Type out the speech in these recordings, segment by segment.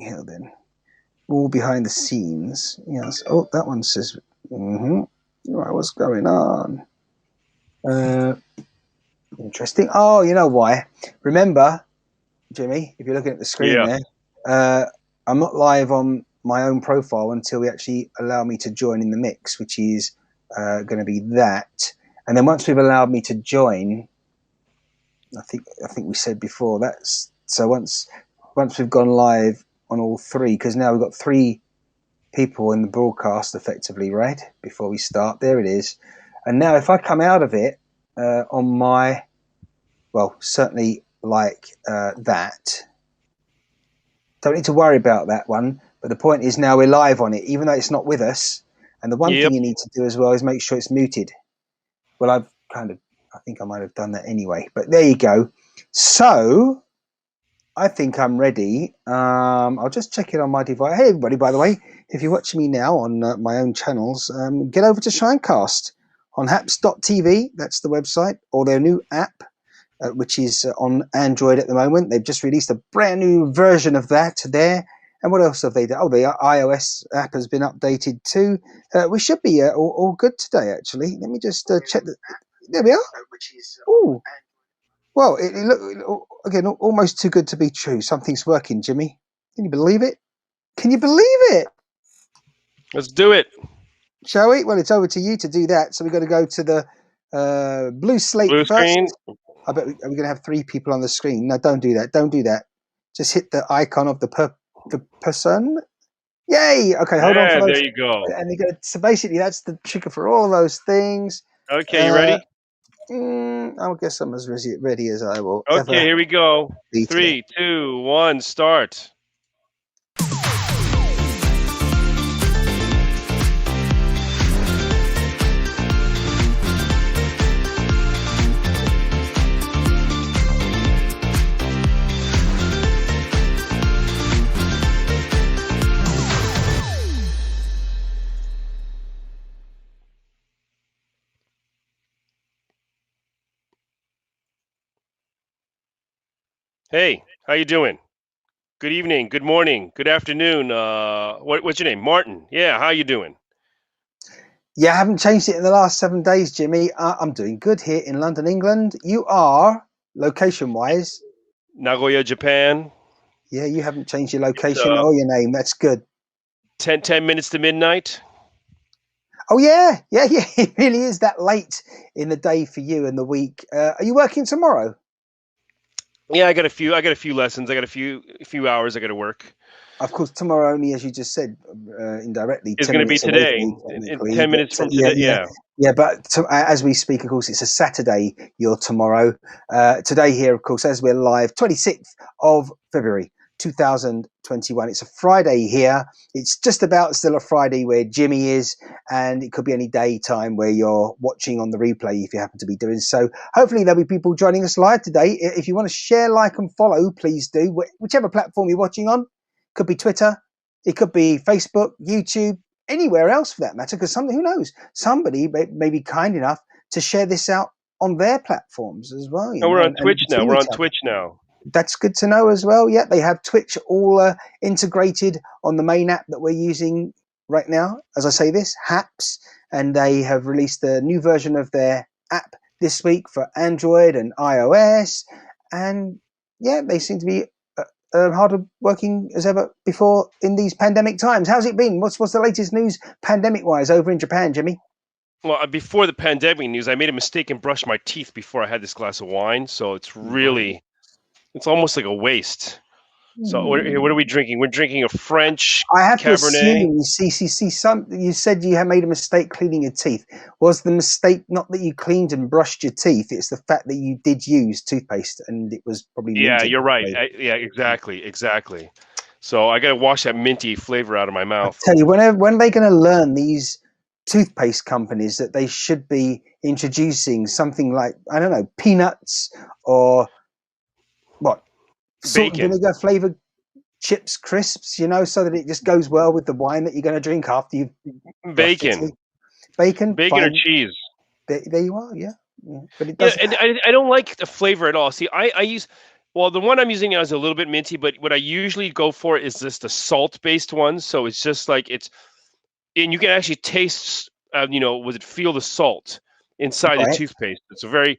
here then. All behind the scenes. Yes. Oh, that one says, right, what's going on? Interesting. Oh, you know why? Remember, Jimmy, if you're looking at the screen there, I'm not live on my own profile until we actually allow me to join in the mix, which is going to be that. And then once we've allowed me to join, I think we said before that's so once we've gone live on all three, because now we've got 3 people in the broadcast effectively, right? Before we start, there it is. And now if I come out of it on my, well, certainly like that, don't need to worry about that one. But the point is now we're live on it, even though it's not with us. And the one thing you need to do as well is make sure it's muted. Well, I think I might have done that anyway, but there you go. So I think I'm ready. I'll just check it on my device. Hey, everybody, by the way, if you're watching me now on my own channels, get over to ShineCast on haps.tv. That's the website, or their new app, which is on Android at the moment. They've just released a brand new version of that there. And what else have they done? Oh, the iOS app has been updated too. We should be all good today, actually. Let me just check. There we are. Oh, well, it look again almost too good to be true. Something's working, Jimmy. Can you believe it? Can you believe it? Let's do it. Shall we? Well, it's over to you to do that. So we've got to go to the blue slate first. Screen. I bet are we going to have 3 people on the screen? No, don't do that. Don't do that. Just hit the icon of the person. Yay! Okay, hold on. For those. There you go. And so basically, that's the trigger for all those things. Okay, you ready? I guess I'm as ready as I will. Okay, here we go. 3, 2, 1, start. Hey, how you doing? Good evening, good morning, good afternoon. What's your name? Martin. Yeah, how you doing? Yeah, I haven't changed it in the last 7 days, Jimmy. I'm doing good here in London, England. You are, location-wise? Nagoya, Japan. Yeah, you haven't changed your location or your name. That's good. 10 minutes to midnight. Oh, yeah. It really is that late in the day for you and the week. Are you working tomorrow? Yeah, I got a few lessons. I got a few hours I got to work. Of course, tomorrow only, as you just said, indirectly. It's going to be today, in 10 minutes from today. Yeah, but as we speak, of course, it's a Saturday, you're tomorrow. Today here, of course, as we're live, 26th of February, 2021. It's a Friday here. It's just about still a Friday where Jimmy is, and it could be any daytime where you're watching on the replay if you happen to be doing so. Hopefully there'll be people joining us live today. If you want to share, like, and follow, please do. Whichever platform you're watching on. Could be Twitter, it could be Facebook, YouTube, anywhere else for that matter, because who knows, somebody may be kind enough to share this out on their platforms as well. We're on Twitch now. We're on Twitch now. That's good to know as well. Yeah, they have Twitch all integrated on the main app that we're using right now. As I say this, Haps, and they have released a new version of their app this week for Android and iOS. And yeah, they seem to be harder working as ever before in these pandemic times. How's it been? What's the latest news pandemic-wise over in Japan, Jimmy? Well, before the pandemic news, I made a mistake and brushed my teeth before I had this glass of wine. So it's really, it's almost like a waste. So what are we drinking? We're drinking a French I have Cabernet. To assume, you said you had made a mistake cleaning your teeth. Was the mistake not that you cleaned and brushed your teeth? It's the fact that you did use toothpaste and it was probably minty. Yeah, you're right. Exactly. So I got to wash that minty flavor out of my mouth. I tell you, when are they going to learn, these toothpaste companies, that they should be introducing something like, I don't know, peanuts or what? Salt and vinegar flavored chips, crisps, so that it just goes well with the wine that you're going to drink after you've bacon or cheese. There you are, yeah. But it doesn't. Yeah, and I don't like the flavor at all. See, I use Well, the one I'm using now is a little bit minty, but what I usually go for is just the salt-based one. So it's just like and you can actually taste, was it feel the salt inside the Right. toothpaste? It's a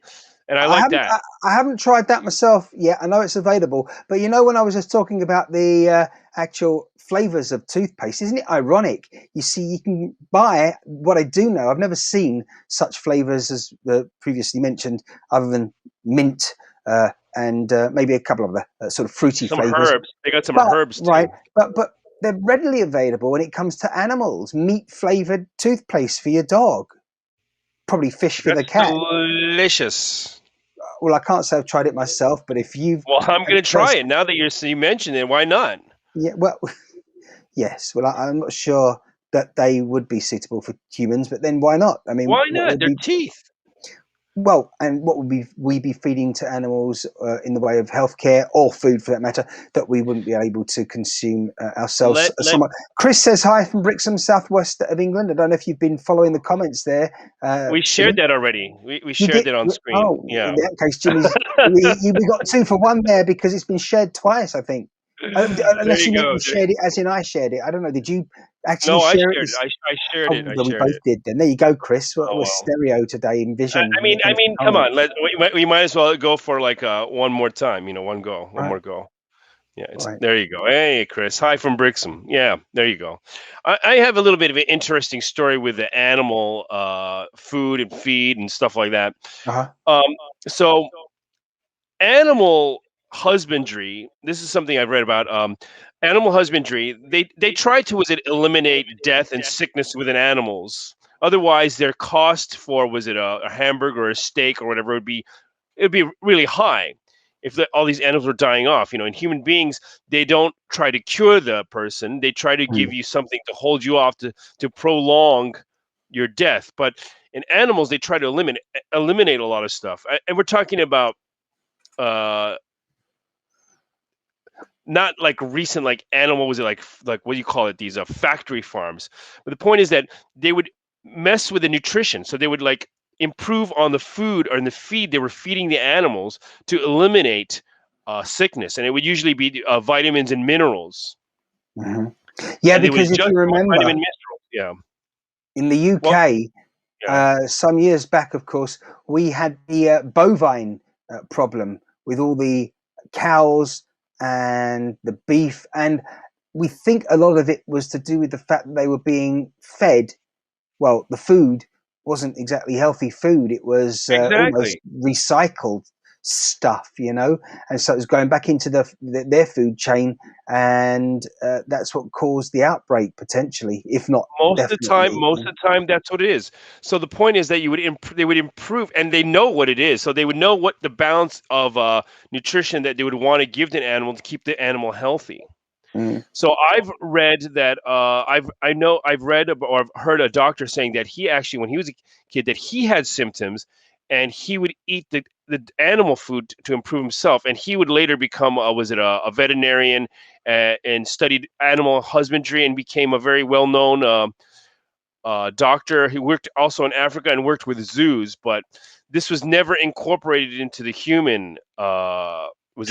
and I like that. I haven't tried that myself yet. I know it's available, but when I was just talking about the actual flavors of toothpaste, isn't it ironic? You see, you can buy what I do know. I've never seen such flavors as the previously mentioned, other than mint and maybe a couple of the sort of fruity Some flavors. herbs. They got some But herbs right, too. but they're readily available when it comes to animals. Meat flavored toothpaste for your dog, probably fish for the That's cat. delicious. Well, I can't say I've tried it myself, but if you've Well, I'm had gonna try first, it now that you mentioned it. Why not? yeah, well, yes. Well, I'm not sure that they would be suitable for humans, but then why not? I mean, Why what not? would Their be teeth. well, and what would we be feeding to animals in the way of healthcare or food, for that matter, that we wouldn't be able to consume ourselves? Let Someone, Chris says hi from Brixham, southwest of England. I don't know if you've been following the comments there, We shared Jimmy. that already. We You shared did? that on screen. Oh, Yeah. in that case, Jimmy's. We got 2 for 1 there because it's been shared twice, I think. There Unless you you meant go. you shared it as in I shared it. I don't know. Did you actually No, I share it? shared it. I shared Oh, it. I well, we shared both it. did then. There you go, Chris. Oh We're well. stereo today in I, vision I when mean, it comes to come on. comments. We might as well go for like one more time. One go, one Right, more go. Yeah, right. there you go. Hey, Chris. Hi from Brixham. Yeah, there you go. I have a little bit of an interesting story with the animal food and feed and stuff like that. Uh-huh. Um, so animal husbandry. This is something I've read about. Animal husbandry. They try to eliminate death and sickness within animals. Otherwise, their cost for a hamburger or a steak or whatever it'd be really high if all these animals were dying off. And human beings, they don't try to cure the person; they try to Mm. give you something to hold you off to prolong your death. But in animals, they try to eliminate a lot of stuff, and we're talking about uh not like recent like animal was it like what do you call it, these factory farms. But the point is that they would mess with the nutrition, so they would like improve on the food or in the feed they were feeding the animals to eliminate sickness, and it would usually be vitamins and minerals, Hmm. Yeah, and they would because if adjust you those vitamin remember, minerals. Yeah. in the Well, UK, yeah. some years back, of course, we had the bovine problem with all the cows and the beef, and we think a lot of it was to do with the fact that they were being fed. Well, the food wasn't exactly healthy food. It was almost Exactly. recycled stuff, and so it was going back into their food chain, and that's what caused the outbreak potentially, if not definitely. Most of the time, that's what it is. So the point is that they would improve, and they know what it is. So they would know what the balance of nutrition that they would want to give the animal to keep the animal healthy. Mm, So I've read that I've read or I've heard a doctor saying that he actually, when he was a kid, that he had symptoms, and he would eat the animal food to improve himself, and he would later become a veterinarian, and studied animal husbandry and became a very well known doctor. He worked also in Africa and worked with zoos, but this was never incorporated into the human okay.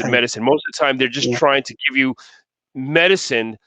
medicine. Most of the time, they're just Yeah. trying to give you medicine,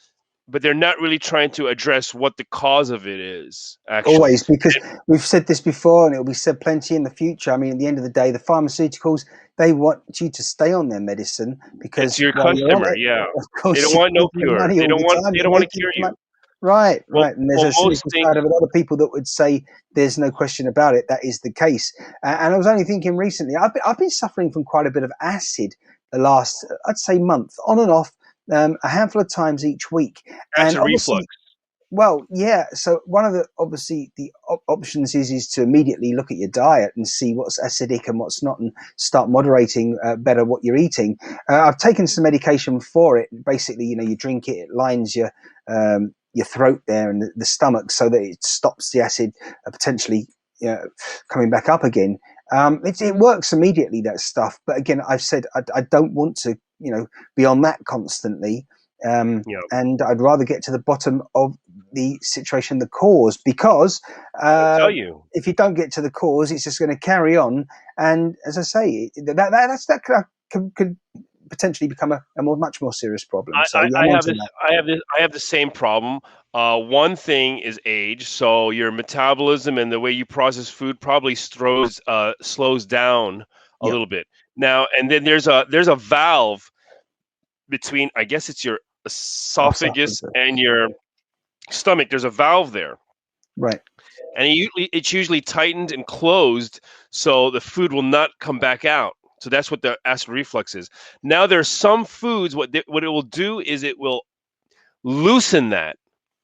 but they're not really trying to address what the cause of it is, actually. Always, because we've said this before, and it'll be said plenty in the future. I mean, at the end of the day, the pharmaceuticals, they want you to stay on their medicine It's because your while you're on customer, it, yeah. of They course, don't you're want no making cure. money all the time. They You're don't want to making cure money. you. Right, Well, right. And there's well, a most cynical things. side of a lot of people that would say there's no question about it. That is the case. And I was only thinking recently, I've been suffering from quite a bit of acid the last, I'd say, month, on and off, a handful of times each week. And Acid reflux. obviously, well, yeah. So one of the obviously the options is to immediately look at your diet and see what's acidic and what's not, and start moderating better what you're eating. I've taken some medication for it. Basically, you drink it; it lines your throat there and the stomach, so that it stops the acid potentially coming back up again. It works immediately, that stuff. But again, I've said I don't want to be on that constantly. Yeah. And I'd rather get to the bottom of the situation, the cause, because I tell you. if you don't get to the cause, it's just going to carry on. And as I say, that could potentially become a much more serious problem. I, So I, I'm I have onto this. that. I have the same problem. One thing is age. So your metabolism and the way you process food probably slows down a Yep. little bit. Now and then there's a valve between, I guess it's your esophagus Esophagus. and your stomach. There's a valve there, Right. and it's usually tightened and closed so the food will not come back out. So that's what the acid reflux is. Now there's some foods, what it will do is it will loosen that.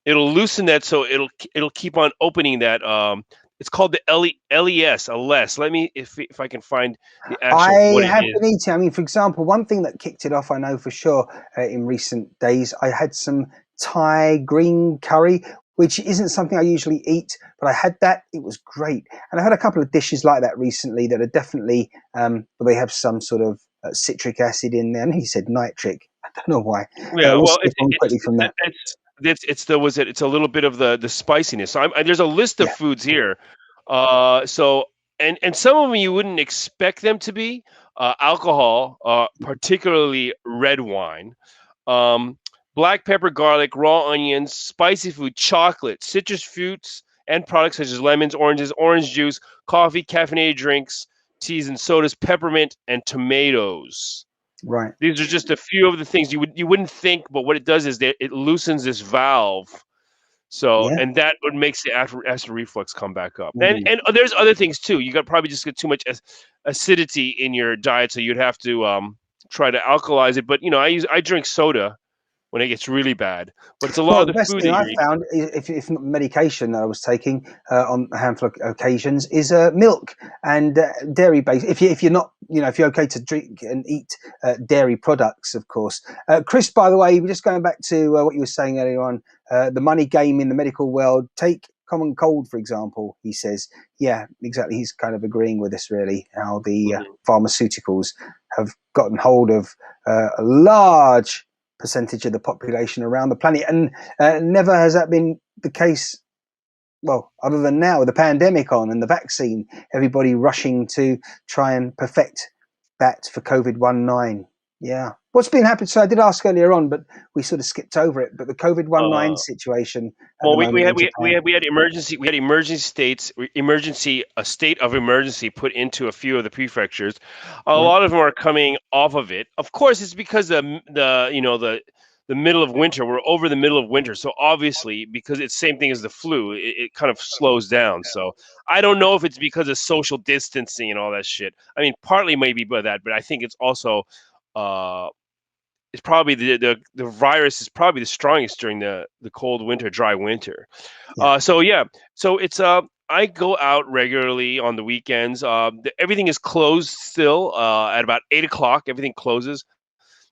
It'll loosen that, so it'll keep on opening that. It's called the LES, a less. Let me, if I can find the actual I what it have is. been eating. I mean, for example, one thing that kicked it off, I know for sure, in recent days, I had some Thai green curry, which isn't something I usually eat, but I had that. It was great. And I had a couple of dishes like that recently that are definitely, they have some sort of citric acid in there. And he said nitric. I don't know why. Yeah, We'll well, skip on quickly from that. it's a little bit of the spiciness. So there's a list of Yeah, foods here. So and some of them you wouldn't expect them to be. Alcohol, particularly red wine, um, black pepper, garlic, raw onions, spicy food, chocolate, citrus fruits, and products such as lemons, oranges, orange juice, coffee, caffeinated drinks, teas and sodas, peppermint, and tomatoes. right. These are just a few of the things you wouldn't think, but what it does is that it loosens this valve. So, Yeah. and that what makes the acid reflux come back up. And Mm. and there's other things too. You got probably just get too much acidity in your diet, so you'd have to try to alkalize it. But I drink soda when it gets really bad. But it's a lot Well, of the the best food thing that I you're eating. found, if not medication that I was taking on a handful of occasions, is milk and dairy based. If you're not, if you're okay to drink and eat dairy products, of course. Chris, by the way, we're just going back to what you were saying earlier on, the money game in the medical world. Take common cold, for example. He says, yeah, exactly. He's kind of agreeing with us, really, how the Mhm. pharmaceuticals have gotten hold of a large percentage of the population around the planet, and never has that been the case. Well, other than now with the pandemic on and the vaccine, everybody rushing to try and perfect that for COVID-19. Yeah, what's been happening? So I did ask earlier on, but we sort of skipped over it. But the COVID-19 Uh, situation at Well, the we moment had in we, we Japan. had we had emergency a state of emergency put into a few of the prefectures. A Right. lot of them are coming off of it. Of course, it's because the middle of winter. We're over the middle of winter, so obviously because it's same thing as the flu, it kind of slows down. So I don't know if it's because of social distancing and all that shit. I mean, partly maybe by that, but I think it's also uh, it's probably the virus is probably the strongest during the cold winter, dry winter. Yeah. So yeah, so it's I go out regularly on the weekends. Everything is closed still at about 8 o'clock. Everything closes.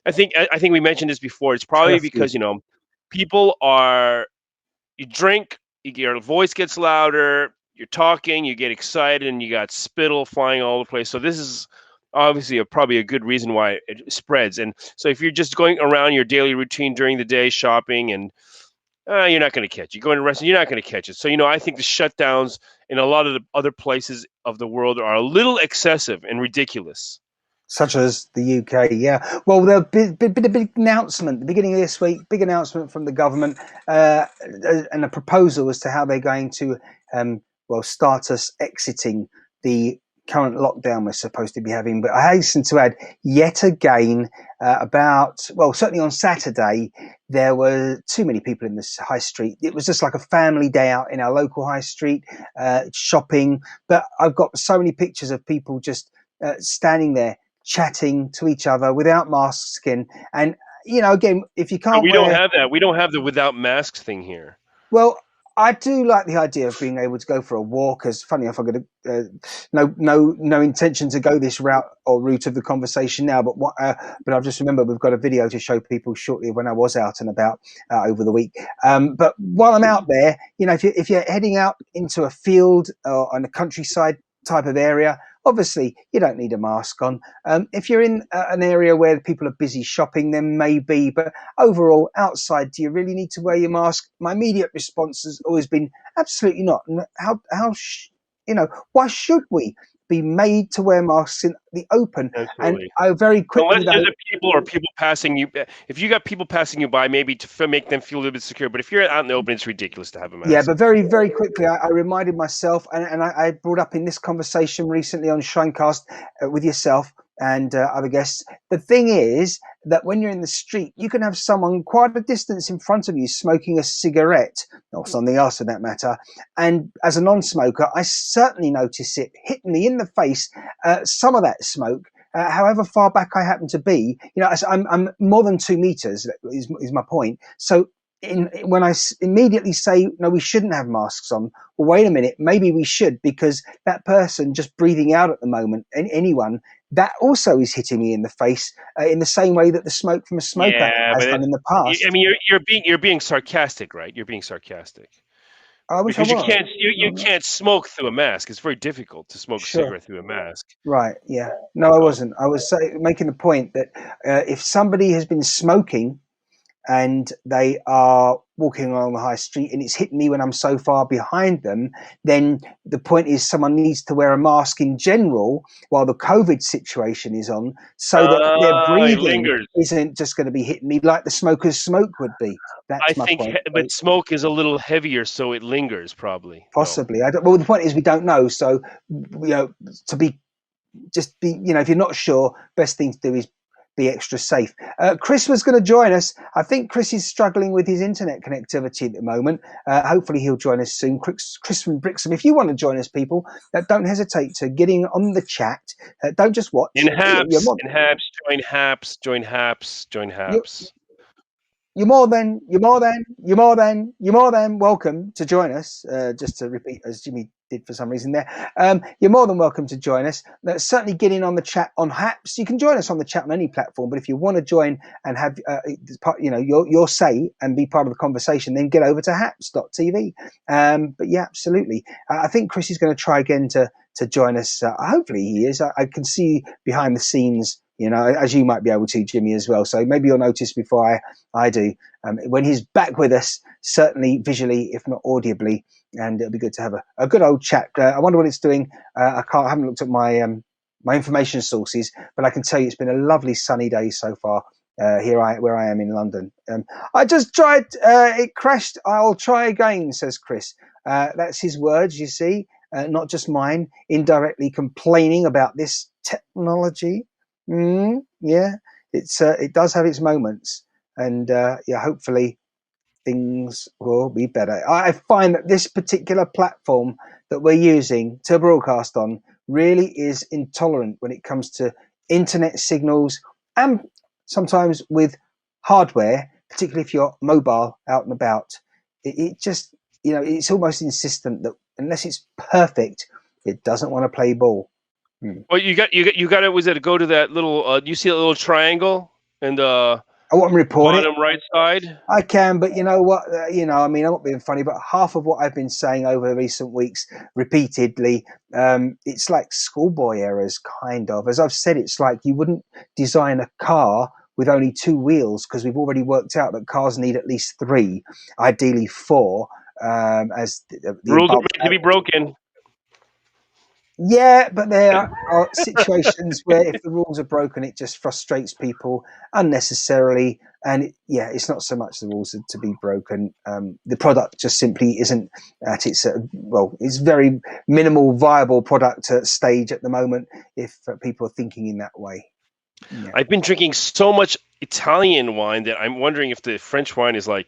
I think we mentioned this before. It's probably Curfew. because people are you drink, your voice gets louder, you're talking, you get excited, and you got spittle flying all over the place. So this is obviously probably a good reason why it spreads. And so if you're just going around your daily routine during the day, shopping, and you're not going to catch it. You go into a restaurant, you're not going to catch it. So I think the shutdowns in a lot of the other places of the world are a little excessive and ridiculous. Such as the UK, yeah. Well, there been a big announcement at the beginning of this week, big announcement from the government, and a proposal as to how they're going to, start us exiting the current lockdown we're supposed to be having. But I hasten to add, yet again, certainly on Saturday, there were too many people in this high street. It was just like a family day out in our local high street, shopping. But I've got so many pictures of people just standing there chatting to each other without masks in. And, again, if you But can't we don't wear, have that. We don't have the without masks thing here. well, I do like the idea of being able to go for a walk. As funny enough, I'm going to no intention to go this route of the conversation now. But I've just remembered we've got a video to show people shortly of when I was out and about over the week. But while I'm out there, if you're heading out into a field or on a countryside type of area, obviously you don't need a mask on. If you're in an area where people are busy shopping, then maybe. But overall, outside, do you really need to wear your mask? My immediate response has always been absolutely not. And why should we? be made to wear masks in the open. Absolutely. And I very quickly, unless there's people or people passing you. If you got people passing you by, maybe to make them feel a little bit secure. But if you're out in the open, it's ridiculous to have a mask. Yeah, but very, very quickly, I reminded myself, and I brought up in this conversation recently on ShineCast with yourself and other guests. The thing is that when you're in the street, you can have someone quite a distance in front of you smoking a cigarette or something else for that matter. And as a non-smoker, I certainly notice it hitting me in the face, some of that smoke. However far back I happen to be, I'm more than 2 meters is my point. So when I immediately say, no, we shouldn't have masks on, well, wait a minute, maybe we should, because that person just breathing out at the moment, and anyone, that also is hitting me in the face in the same way that the smoke from a smoker has done in the past. I mean, you're being sarcastic, right? You're being sarcastic. I wish because I was. you can't smoke through a mask. It's very difficult to smoke a cigarette through a mask. Right. Yeah. No, I wasn't. I was making the point that if somebody has been smoking and they are walking along the high street and it's hitting me when I'm so far behind them, then the point is someone needs to wear a mask in general while the COVID situation is on, so that their breathing isn't just going to be hitting me like the smoker's smoke would be. That's my point. But smoke is a little heavier, so it lingers probably. Possibly. No. Well, the point is we don't know. So, if you're not sure, best thing to do is be extra safe. Chris was going to join us. I think Chris is struggling with his internet connectivity at the moment. Hopefully he'll join us soon. Chris from Brixham. If you want to join us, people, don't hesitate to get in on the chat. Don't just watch. Join Haps. You're more than welcome to join us. Just to repeat, as Jimmy did for some reason there, you're more than welcome to join us. Certainly get in on the chat on Haps. You can join us on the chat on any platform, but if you want to join and have your say and be part of the conversation, then get over to haps.tv. But yeah, absolutely. I think Chris is going to try again to join us. Hopefully he is. I can see behind the scenes, as you might be able to, Jimmy, as well. So maybe you'll notice before I do, when he's back with us, certainly visually, if not audibly, and it'll be good to have a good old chat. I wonder what it's doing. I haven't looked at my information sources, but I can tell you it's been a lovely sunny day so far where I am in London. I just tried, it crashed. I'll try again, says Chris. That's his words, you see, not just mine, indirectly complaining about this technology. Yeah, it does have its moments, and hopefully things will be better. I find that this particular platform that we're using to broadcast on really is intolerant when it comes to internet signals, and sometimes with hardware, particularly if you're mobile out and about. It just, it's almost insistent that unless it's perfect, it doesn't want to play ball. Well, you got it. Was it to go to that little? You see a little triangle and I want to report bottom right side. I can, but you know what? I'm not being funny, but half of what I've been saying over the recent weeks, repeatedly, it's like schoolboy errors, kind of. As I've said, it's like you wouldn't design a car with only 2 wheels, because we've already worked out that cars need at least 3, ideally 4. As the rules are meant to be broken. Yeah, but there are situations where if the rules are broken, it just frustrates people unnecessarily. And it's not so much the rules to be broken. The product just simply isn't at its, it's very minimal viable product stage at the moment if people are thinking in that way. Yeah. I've been drinking so much Italian wine that I'm wondering if the French wine is I'm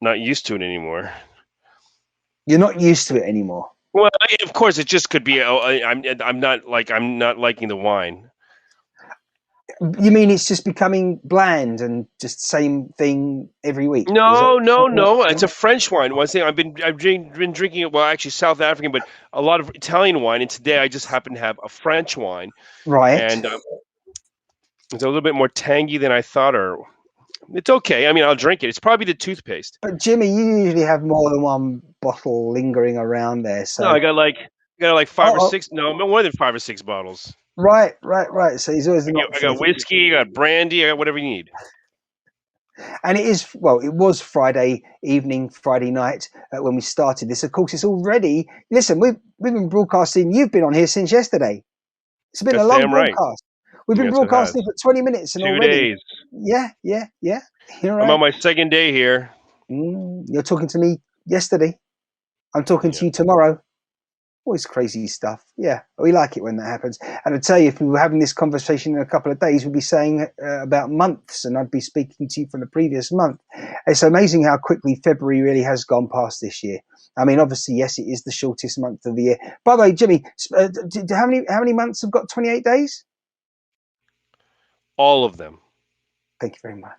not used to it anymore. You're not used to it anymore. Well, of course, it just could be. I'm not liking the wine. You mean it's just becoming bland and just same thing every week? No. It's a French wine. One thing I've been drinking it. Well, actually, South African, but a lot of Italian wine. And today, I just happen to have a French wine. Right. And it's a little bit more tangy than I thought, or it's okay. I mean, I'll drink it. It's probably the toothpaste. But Jimmy, you usually have more than one bottle lingering around there. So no, I got like 5 or 6. No, more than 5 or 6 bottles. Right. So he's always. I got whiskey. I got brandy. I got whatever you need. And it was Friday evening, Friday night when we started this. Of course, it's already, listen, we've been broadcasting. You've been on here since yesterday. It's been a That's long damn right. broadcast. We've been Yes, it has. broadcasting for 20 minutes and 2 already, days. yeah. You're I'm right. on my second day here. You're talking to me yesterday. I'm talking Yeah. to you tomorrow. Always crazy stuff. Yeah, we like it when that happens. And I tell you, if we were having this conversation in a couple of days, we'd be saying about months, and I'd be speaking to you from the previous month. It's amazing how quickly February really has gone past this year. I mean, obviously, yes, it is the shortest month of the year. By the way, Jimmy, how many months have got 28 days? All of them. Thank you very much.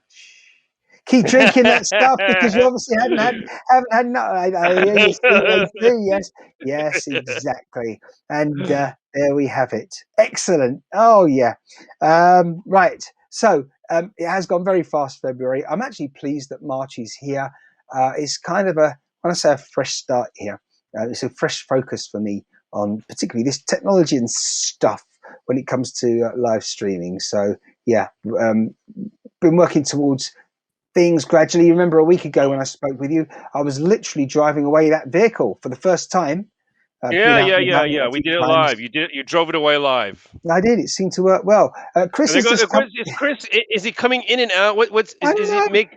Keep drinking that stuff because you obviously haven't had no. I hear you see they do. Yes, exactly. And there we have it. Excellent. Oh yeah. Right. So it has gone very fast. February. I'm actually pleased that March is here. It's kind of when I say a fresh start here, it's a fresh focus for me on particularly this technology and stuff when it comes to live streaming. So yeah, been working towards things gradually. You remember a week ago when I spoke with you, I was literally driving away that vehicle for the first time. Been out and about in it a We few did it times. live. You drove it away live. I did. It seemed to work well. Chris And they has go, just come. is Chris? Is he coming in and out? What's I is don't he know.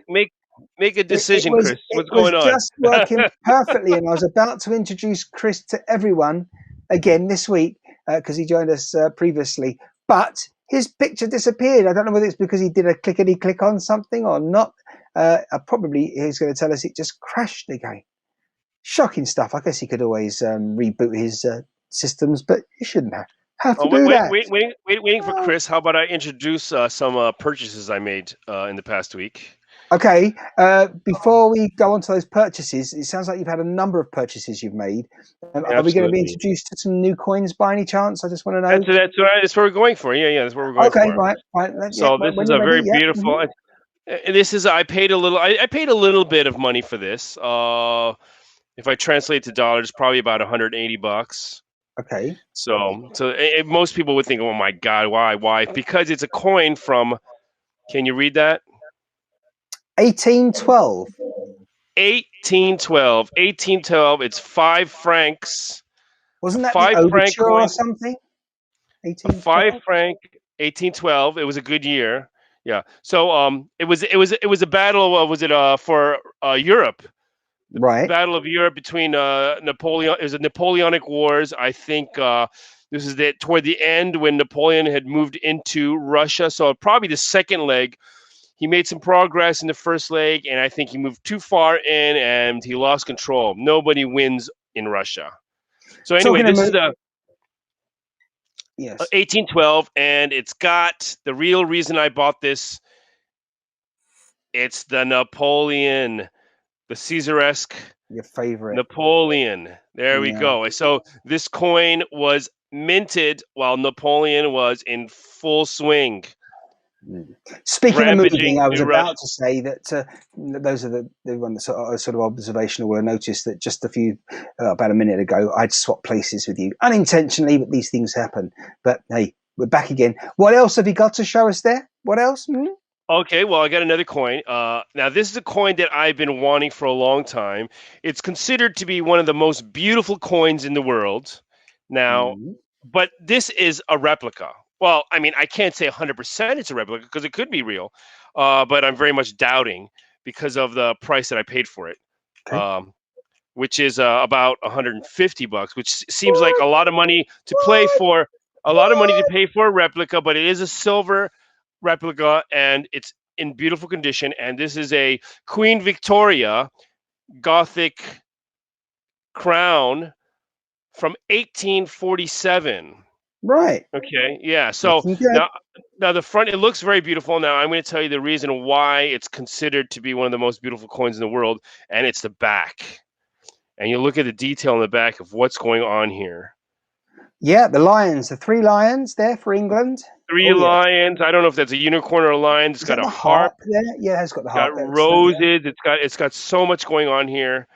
make a It decision, was Chris? What's going on? just working perfectly, and I was about to introduce Chris to everyone again this week because he joined us previously, but his picture disappeared. I don't know whether it's because he did a clickety click on something or not. Probably he's going to tell us it just crashed again. Shocking stuff. I guess he could always reboot his systems, but he shouldn't have to Oh, do that. waiting for Oh. Chris. How about I introduce some purchases I made in the past week? Okay, before we go on to those purchases, it sounds like you've had a number of purchases you've made. Are we going to be Absolutely. introduced to some new coins by any chance? I just want to know. That's what we're going for. Yeah, that's what we're going Okay, for. right. Yeah, So this when is you're a ready. very Yeah. beautiful. This is I paid a little. I paid a little bit of money for this. If I translate to dollars, probably about $180. Okay. So most people would think, oh my God, why? Because it's a coin from. Can you read that? 1812. 1812. 1812. It's 5 francs. A Wasn't that the 5 franc overture or coin. something? A five 1812. franc. 1812. It was a good year. Yeah. So it was a battle. Was it for Europe? The Right. Battle of Europe between Napoleon. It was the Napoleonic Wars. I think this is toward the end when Napoleon had moved into Russia. So probably the second leg. He made some progress in the first leg, and I think he moved too far in, and he lost control. Nobody wins in Russia. So anyway, Talking this about is the yes, 1812, and it's got the real reason I bought this. It's the Napoleon, the Caesaresque your favorite. Napoleon. There we Yeah. go. So this coin was minted while Napoleon was in full swing, Speaking of moving, rampaging I was through Russia. about to say that those are the one that's sort of observational. Where I noticed that just about a minute ago, I'd swapped places with you unintentionally, but these things happen. But hey, we're back again. What else have you got to show us there? What else? Okay, well, I got another coin. Now, this is a coin that I've been wanting for a long time. It's considered to be one of the most beautiful coins in the world. Now, Mm. but this is a replica. Well, I mean, I can't say 100% it's a replica because it could be real, but I'm very much doubting because of the price that I paid for it, Okay. um, which is about $150, which seems like a lot of money to play for, a lot of money to pay for a replica, but it is a silver replica and it's in beautiful condition. And this is a Queen Victoria Gothic crown from 1847. Right. Okay, yeah. So Looking good. now the front, it looks very beautiful. Now I'm going to tell you the reason why it's considered to be one of the most beautiful coins in the world, and it's the back. And you look at the detail in the back of what's going on here. Yeah, the lions, the three lions there for England. Three Oh yes. lions. I don't know if that's a unicorn or a lion. It's Is got that a the harp. harp there? Yeah, it's got the It's got harp. Excellent. Yeah. roses. It's got so much going on here.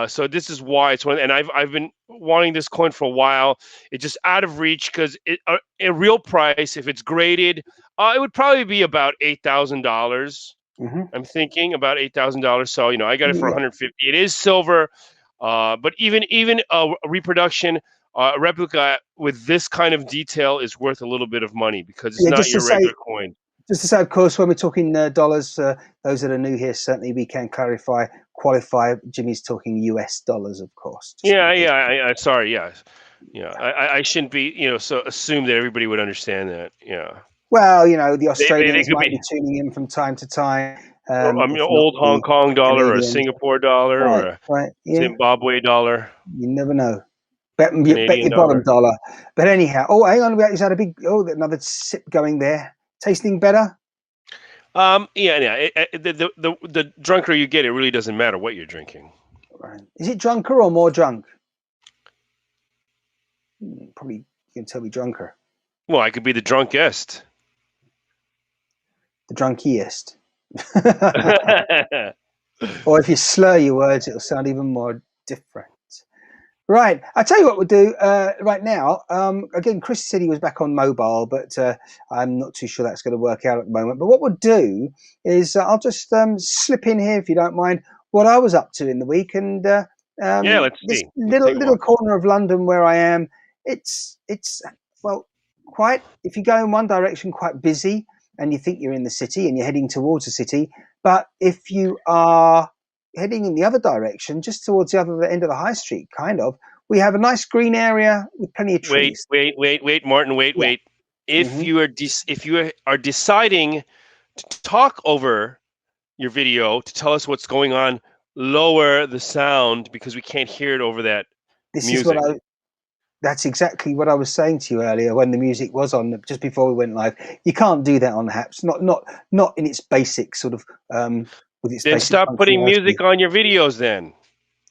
So this is why it's one, and I've been wanting this coin for a while. It's just out of reach because a real price, if it's graded, it would probably be about $8,000. I'm thinking about $8,000. So I got it for Yeah. 150. It is silver, but even a reproduction, a replica with this kind of detail is worth a little bit of money because it's Yeah, not your regular coin. just to say, of course, when we're talking dollars, those that are new here, certainly we can qualify. Jimmy's talking US dollars, of course. Just Yeah, in case. yeah. Sorry, yeah, yeah. I shouldn't be, so assume that everybody would understand that. Yeah, Well, the they Australians could might be, be tuning in from time to time, if not old Hong the Kong dollar or a Canadians. Singapore dollar or Right, a right, yeah. Zimbabwe dollar, You never know. Bet Canadian your bottom dollar. dollar. But anyhow, oh, hang on, we just had another sip going there. Tasting better. Yeah. The drunker you get, it really doesn't matter what you're drinking. Right. Is it drunker or more drunk? Probably you can tell me drunker. Well, I could be the drunkest. The drunkiest. Or if you slur your words, it'll sound even more different. Right. I'll tell you what we'll do right now. Again, Chris said he was back on mobile, but I'm not too sure that's going to work out at the moment. But what we'll do is I'll just slip in here, if you don't mind, what I was up to in the week. And Yeah, let's this see. Let's take a little look. corner of London where I am, it's well, quite, if you go in one direction, quite busy, and you think you're in the city and you're heading towards the city. But if you are heading in the other direction, just towards the other end of the high street, kind of, we have a nice green area with plenty of trees. Wait, Martin, Yeah. wait. If Mm-hmm. you are deciding to talk over your video to tell us what's going on, lower the sound because we can't hear it over that This is music. that's exactly what I was saying to you earlier when the music was on just before we went live. You can't do that on Haps, not in its basic sort of with its Then basic stop putting functionality. music on your videos then.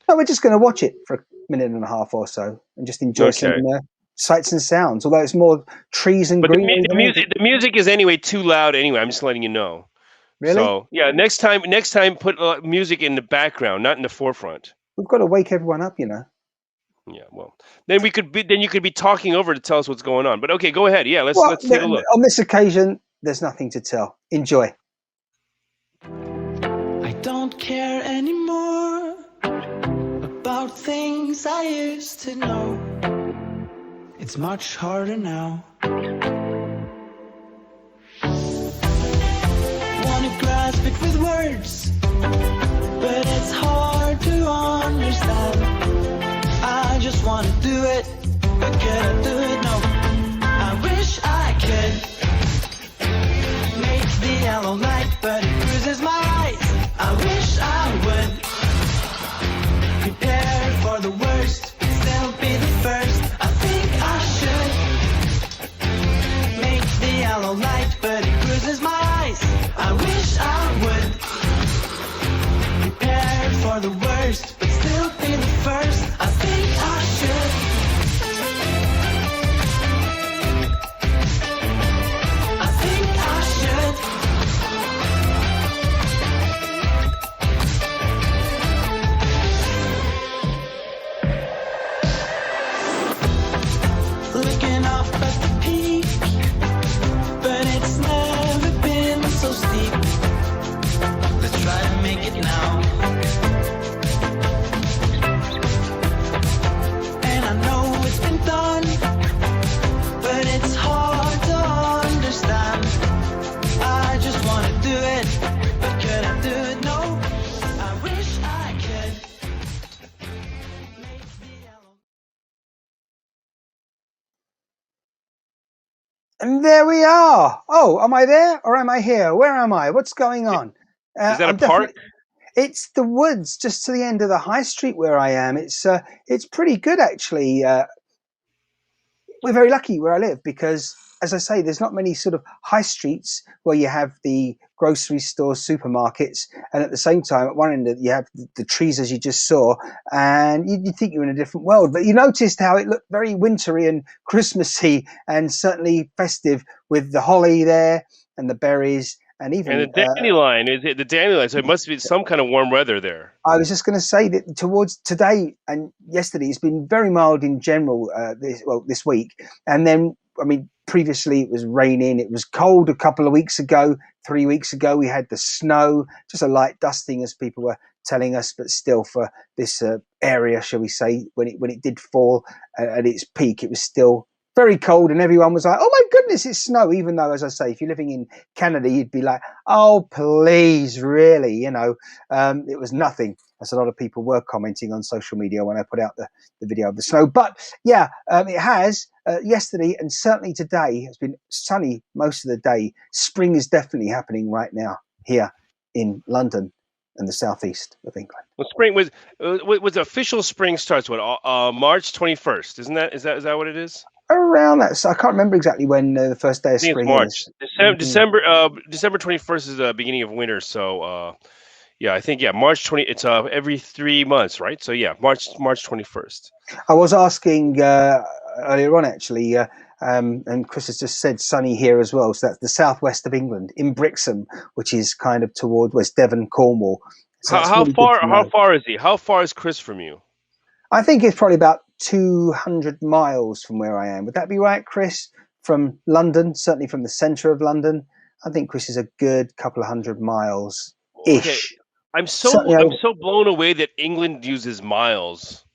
No, we're just going to watch it for a minute and a half or so and just enjoy some sights and sounds. Although it's more trees and But greenery than anything. the music is anyway too loud anyway. I'm just letting you know. Really? So yeah, next time put music in the background, not in the forefront. We've got to wake everyone up, Yeah, well, then you could be talking over to tell us what's going on. But okay, go ahead. Yeah, let's take a look. On this occasion, there's nothing to tell. Enjoy. I don't care anymore about things I used to know. It's much harder now. Wanna grasp it with words, but it's hard to understand. I just wanna do it, but can't do it, no. I wish I could make the yellow light, but it bruises my eyes. I wish I would prepare for the worst, but still be the first. I think I should make the yellow light, but it bruises my eyes. I wish I would prepare for the worst, but still be the first. I think I should. I think I should. Looking off at the peak, but it's never been so steep. Let's try to make it now. And I know it's been done, but it's hard to understand. I just want to do it, but could I do it? No, I wish I could. Make the yellow. And there we are. Oh, am I there or am I here? Where am I? What's going on? Is that a park? It's the woods just to the end of the high street where I am. It's pretty good actually. We're very lucky where I live because, as I say, there's not many sort of high streets where you have the grocery stores, supermarkets, and at the same time, at one end you have the trees, as you just saw, and you think you're in a different world. But you noticed how it looked very wintry and Christmassy and certainly festive with the holly there and the berries. And even the dandelion, is it the dandelion? So it must be some kind of warm weather there. I was just going to say that towards today and yesterday, it's been very mild in general this week. And then I mean, previously it was raining. It was cold a couple of weeks ago. 3 weeks ago, we had the snow, just a light dusting, as people were telling us, but still for this area, shall we say, when it did fall at its peak, it was still very cold, and everyone was like, "Oh my goodness, it's snow!" Even though, as I say, if you're living in Canada, you'd be like, "Oh, please, really?" You know, it was nothing. As a lot of people were commenting on social media when I put out the video of the snow. But yeah, it has. Yesterday and certainly today has been sunny most of the day. Spring is definitely happening right now here in London and the southeast of England. Well, spring was official spring starts what March 21st. Is that what it is? Around that, so I can't remember exactly when the first day of I think it's spring March. is. December 21st is the beginning of winter. So yeah, I think March 20. It's every 3 months, right? So yeah, March 21st. I was asking earlier on actually, and Chris has just said sunny here as well. So that's the southwest of England in Brixham, which is kind of toward West Devon, Cornwall. So that's How really good far? to How know. far is he? How far is Chris from you? I think it's probably about 200 miles from where I am. Would that be right, Chris? From London, certainly from the centre of London. I think Chris is a good couple of 100 miles Okay, ish. I'm Certainly over. so blown away that England uses miles.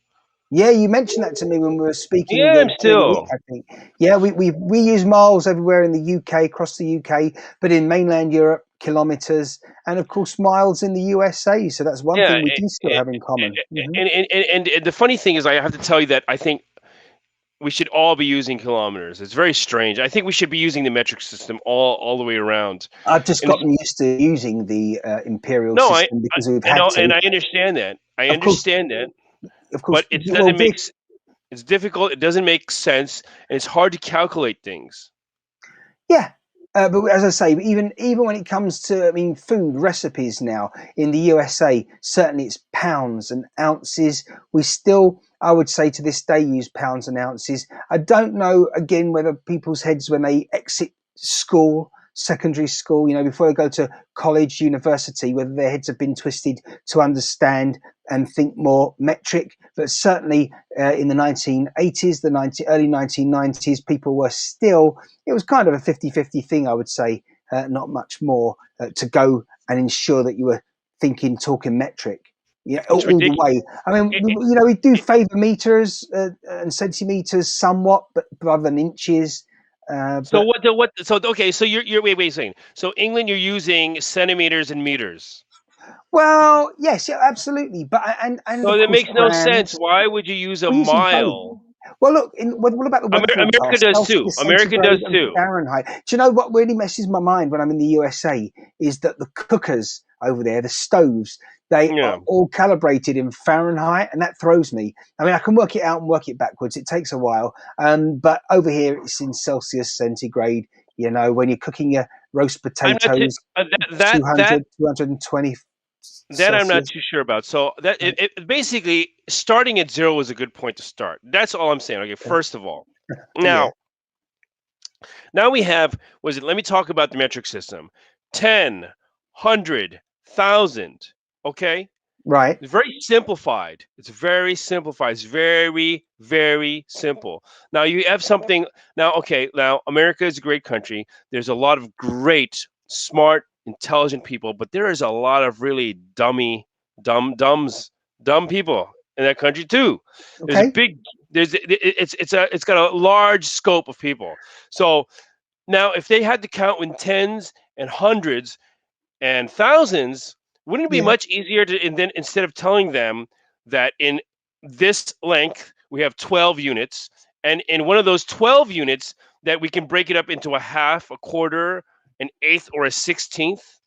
Yeah, you mentioned that to me when we were speaking Yeah, I'm during the week, still. I think. Yeah, we use miles everywhere in the UK, across the UK, but in mainland Europe, kilometres, and of course miles in the USA. So that's one Yeah, thing we do still have in common. and the funny thing is, I have to tell you that I think we should all be using kilometers. It's very strange. I think we should be using the metric system all the way around. I've just And gotten used to using the imperial no, system because we've I had know, to. and I understand that. I Of course, understand that, of but course. it Well, doesn't it's difficult. It doesn't make sense, and it's hard to calculate things. yeah, but as I say, even when it comes to, I mean, food recipes now in the USA, certainly it's pounds and ounces. We still, I would say, to this day, use pounds and ounces. I don't know again whether people's heads when they exit school, secondary school, you know, before they go to college, university, whether their heads have been twisted to understand and think more metric. But certainly in the 1980s, early 1990s, people were still, it was kind of a 50-50 thing, I would say, not much more to go and ensure that you were talking metric. Yeah, It's all the ridiculous. way. I mean, It, you know, we do favour meters and centimeters somewhat, but rather than inches. so But what? So okay. So you're wait a second. So England, you're using centimeters and meters. well, yes, yeah, absolutely. But and So of that course makes no sense. grams. Why would you use a We're using both. mile? Well, look, what about the weather America forecast? does too. Celsius, America does centigrade, and too. Fahrenheit. Do you know what really messes my mind when I'm in the USA is that the cookers over there, the stoves, they Yeah. are all calibrated in Fahrenheit, and that throws me. I mean, I can work it out and work it backwards. It takes a while, but over here it's in Celsius, centigrade. You know, when you're cooking your roast I'm not too, potatoes, that 200, 220 that I'm not Celsius. too sure about. So that it basically starting at zero is a good point to start. That's all I'm saying. Okay, first of all, Yeah, now we have let me talk about the metric system. 10, 100, 1,000. Okay, right. it's very simplified. It's very simplified. It's very, very simple. Now you have something. Now, okay. Now America is a great country. There's a lot of great, smart, intelligent people, but there is a lot of really dumb people in that country too. There's a Okay. big. It's got a large scope of people. So now, if they had to count in tens and hundreds and thousands, wouldn't it be Yeah. much easier to, and then instead of telling them that in this length we have 12 units, and in one of those 12 units that we can break it up into a half, a quarter, an eighth, or a 16th?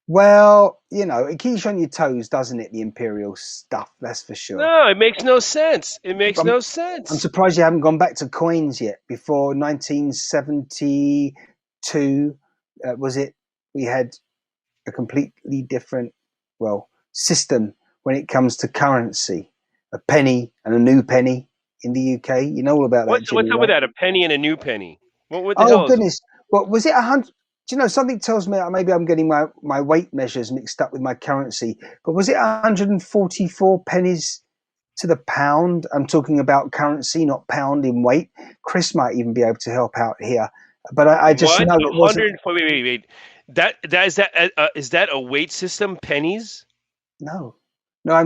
Well, you know, it keeps you on your toes, doesn't it? The imperial stuff, that's for sure. No, it makes no sense. It makes I'm, no I'm sense. surprised you haven't gone back to coins yet. Before 1972, was it? We had a completely different, well, system when it comes to currency. A penny and a new penny in the UK. You know all about that, What's Jimmy, up with right? that? A penny and a new penny. What the Oh hell is? goodness! What was it? 100? Do you know something tells me maybe I'm getting my weight measures mixed up with my currency? But was it 144 pennies to the pound. I'm talking about currency, not pound in weight. Chris might even be able to help out here, but I just What? know it wasn't. 100. Wait. Is that a weight system? Pennies? No, I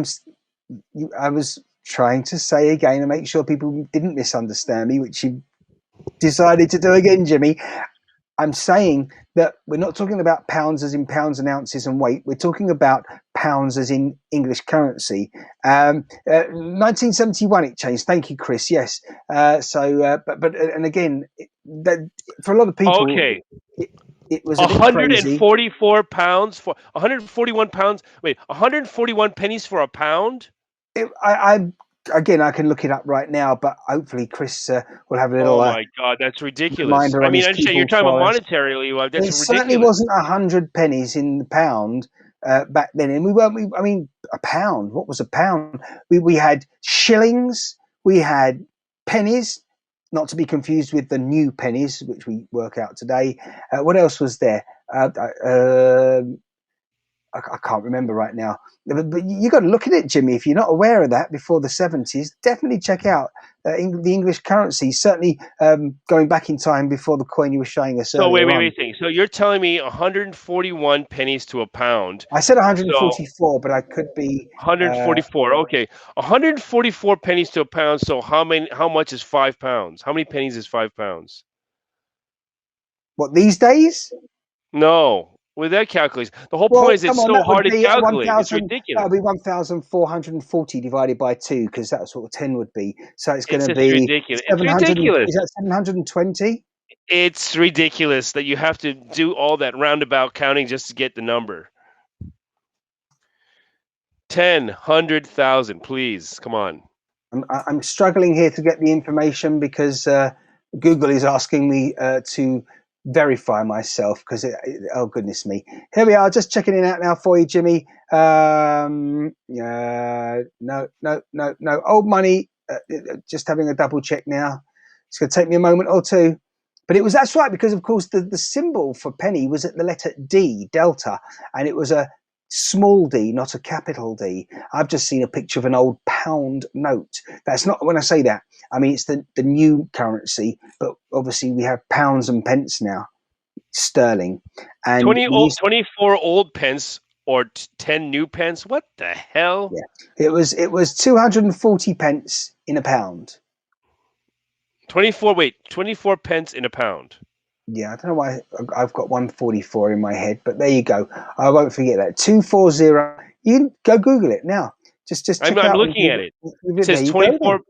was trying to say again and make sure people didn't misunderstand me, which you decided to do again, Jimmy. I'm saying that we're not talking about pounds as in pounds and ounces and weight. We're talking about pounds as in English currency. 1971 it changed. Thank you, Chris. Yes. But and again, for a lot of people, Okay. it was a bit crazy. 144 pounds for 141 pounds. Wait, 141 pennies for a pound? Again, I can look it up right now, but hopefully Chris will have a little. Oh my God, that's ridiculous! Reminder I on mean, his I understand you're keyboard talking about for us. monetarily. Well, that's It ridiculous. certainly wasn't 100 pennies in the pound back then, and we weren't. I mean, a pound. What was a pound? We had shillings, we had pennies, not to be confused with the new pennies, which we work out today. What else was there? I can't remember right now. But you got to look at it, Jimmy. If you're not aware of that before the 70s, definitely check out the English currency. Certainly going back in time before the coin you were showing us So earlier wait. So you're telling me 141 pennies to a pound? I said So 144, but I could be 144. Okay, 144 pennies to a pound. So how much is 5 pounds? How many pennies is 5 pounds? what these days? No, with that calculation, the whole point is it's so hard to calculate. It's ridiculous. That would be 1,440 divided by 2, because that's what 10 would be. So it's going It's to just be ridiculous. It's 700. ridiculous. Is that 720? It's ridiculous that you have to do all that roundabout counting just to get the number. 10, 100,000, please. Come on. I'm struggling here to get the information because Google is asking me to verify myself because oh goodness me, here we are, just checking it out now for you, Jimmy. No, old money. Just having a double check now. It's going to take me a moment or two, but that's right, because of course the symbol for penny was at the letter D, delta, and it was a small d, not a capital D. I've just seen a picture of an old pound note. That's not, when I say that, I mean it's the new currency, but obviously we have pounds and pence now, sterling. And 24 old pence or 10 new pence. What the hell? Yeah, it was 240 pence in a pound. 24 pence in a pound. Yeah, I don't know why I've got 144 in my head, but there you go. I won't forget that. 240. You can go Google it now. Just check I'm out. looking at it. It says 24.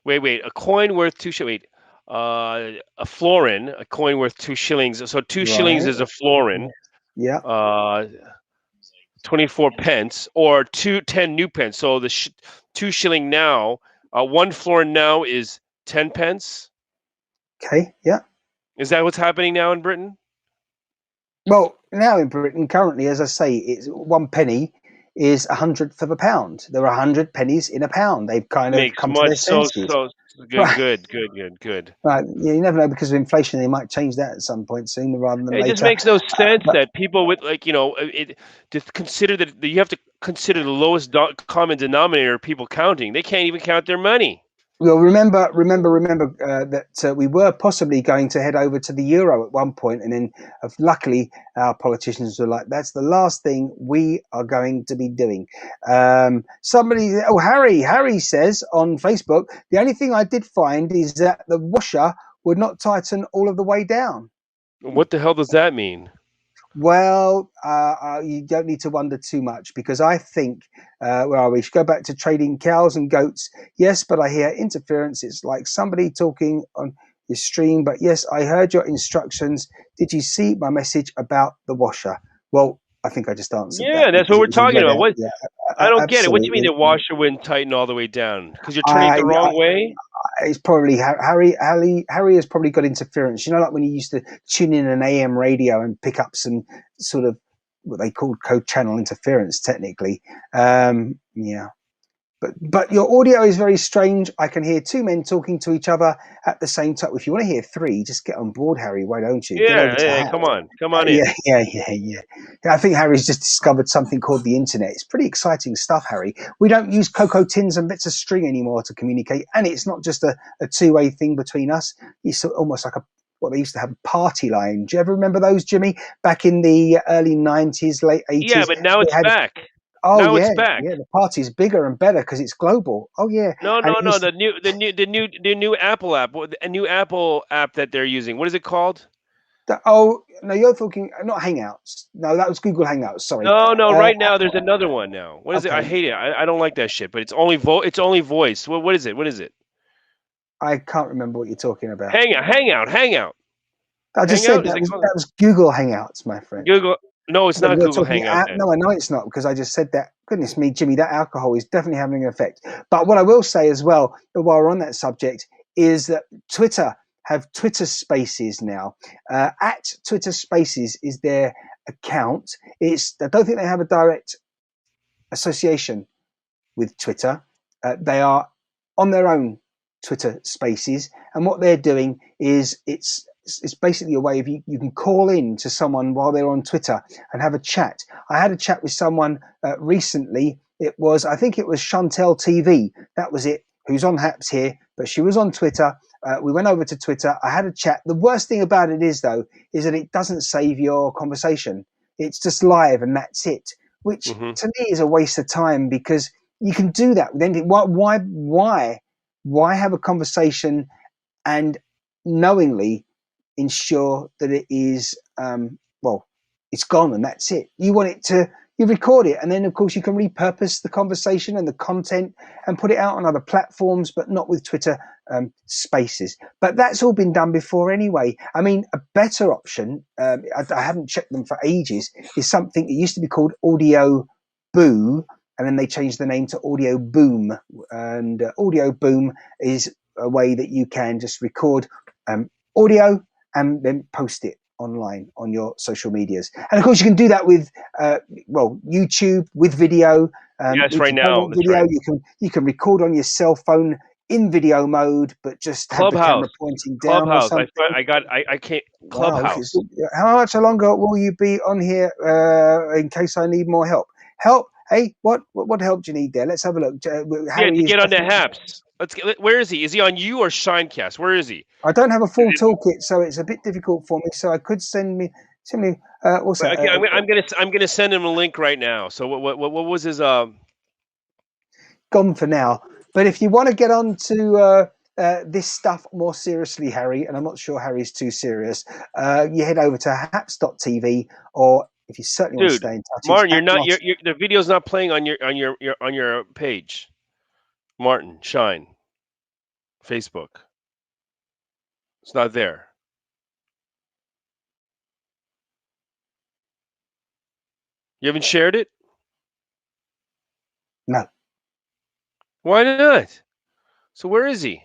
Wait. A coin worth 2 shillings. A florin, a coin worth 2 shillings. So 2 shillings is a florin. Yeah. 24 pence or 10 new pence. So the 2 shilling now, 1 florin now is 10 pence. Okay. Yeah. Is that what's happening now in Britain? Well, now in Britain, currently, as I say, it's 1 penny is 100th of a pound. There are 100 pennies in a pound. They've kind of come to their senses. So good. Right. Yeah, you never know, because of inflation, they might change that at some point sooner rather than later. It just makes no sense that people with to consider that you have to consider the lowest common denominator of people counting. They can't even count their money. Well, remember that we were possibly going to head over to the euro at one point, and then luckily our politicians were like, "That's the last thing we are going to be doing." Harry says on Facebook, the only thing I did find is that the washer would not tighten all of the way down. What the hell does that mean? Well, you don't need to wonder too much, because I think, where are we? Go back to trading cows and goats. Yes, but I hear interference. It's like somebody talking on your stream. But yes, I heard your instructions. Did you see my message about the washer? Well, I think I just answered that. Yeah, that's what we're talking about. What? Yeah, I don't get it. What do you mean the washer wouldn't tighten all the way down? Because you're turning it the wrong way? It's probably Harry has probably got interference. You know, like when you used to tune in an AM radio and pick up some sort of what they called code channel interference, technically. Yeah. But your audio is very strange. I can hear two men talking to each other at the same time. If you want to hear three, just get on board, Harry. Why don't you? Get over to Yeah. Hat. Come on in. Yeah. I think Harry's just discovered something called the internet. It's pretty exciting stuff, Harry. We don't use cocoa tins and bits of string anymore to communicate, and it's not just a two-way thing between us. It's almost like what they used to have, a party line. Do you ever remember those, Jimmy? Back in the early 90s, late 80s. Yeah, but now it's back. Oh now yeah, it's back. yeah. The party's bigger and better because it's global. Oh yeah. No. And The new Apple app, a new Apple app that they're using. What is it called? Oh no, you're talking not Hangouts. No, that was Google Hangouts. Sorry. No. Right now, there's another one now. What is it? I Okay. hate it. I don't like that shit. But it's only voice. What is it? What is it? I can't remember what you're talking about. Hangout. I just said that was Google Hangouts, my friend. Google. No, it's not Google Hangout. No, I know it's not because I just said that. Goodness me, Jimmy, that alcohol is definitely having an effect. But what I will say as well, while we're on that subject, is that Twitter have Twitter Spaces now. At Twitter Spaces is their account. I don't think they have a direct association with Twitter. They are on their own Twitter Spaces, and what they're doing is it's basically a way of you can call in to someone while they're on Twitter and have a chat. I had a chat with someone recently. I think it was Chantel TV. That was it. Who's on Haps here, but she was on Twitter. We went over to Twitter. I had a chat. The worst thing about it is that it doesn't save your conversation. It's just live and that's it, which to me is a waste of time because you can do that with anything. Why have a conversation and knowingly ensure that it is it's gone and that's it? You record it, and then of course you can repurpose the conversation and the content and put it out on other platforms, but not with Twitter Spaces. But that's all been done before anyway. I mean, a better option, I haven't checked them for ages, is something that used to be called Audio Boo, and then they changed the name to Audio Boom. And Audio Boom is a way that you can just record audio and then post it online on your social medias. And of course you can do that with YouTube with video. Yes, right now. Video. Right. You can record on your cell phone in video mode, but just have the camera pointing down. Clubhouse. I can't. Clubhouse. Wow, how much longer will you be on here in case I need more help? Help? Hey, what help do you need there? Let's have a look. Harry to get on the Haps. Where is he? Is he on you or ShineCast? Where is he? I don't have a full toolkit, so it's a bit difficult for me. So I could send me. What's that? Okay, I'm gonna send him a link right now. So what was his Gone for now. But if you want to get on to this stuff more seriously, Harry, and I'm not sure Harry's too serious, you head over to haps.tv, or if you certainly want to stay in touch. Martin, the video's not playing on your page. Martin, Shine, Facebook. It's not there. You haven't shared it? No. Why not? So where is he?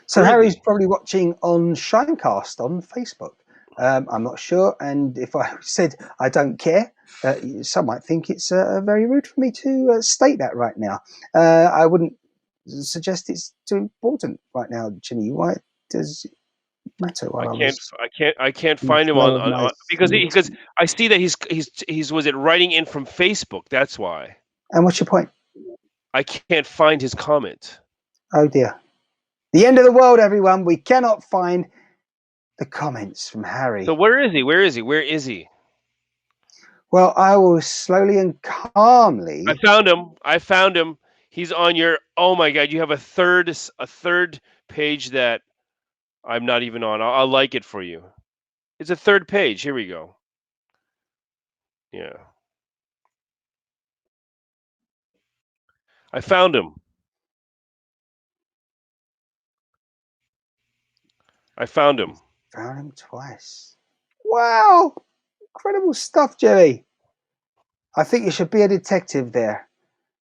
So Harry's probably watching on ShineCast on Facebook. I'm not sure, and if I said I don't care, some might think it's very rude for me to state that right now. I wouldn't suggest it's too important right now, Jimmy. Why does it matter? I can't find him on because I see that he's was it writing in from Facebook? That's why. And what's your point? I can't find his comment. Oh dear. The end of the world, everyone. We cannot find the comments from Harry. So where is he? Well, I will slowly and calmly. I found him. He's on your. Oh my God! You have a third page that I'm not even on. I'll like it for you. It's a third page. Here we go. Yeah. I found him. Found him twice. Wow. Incredible stuff, Jerry. I think you should be a detective there.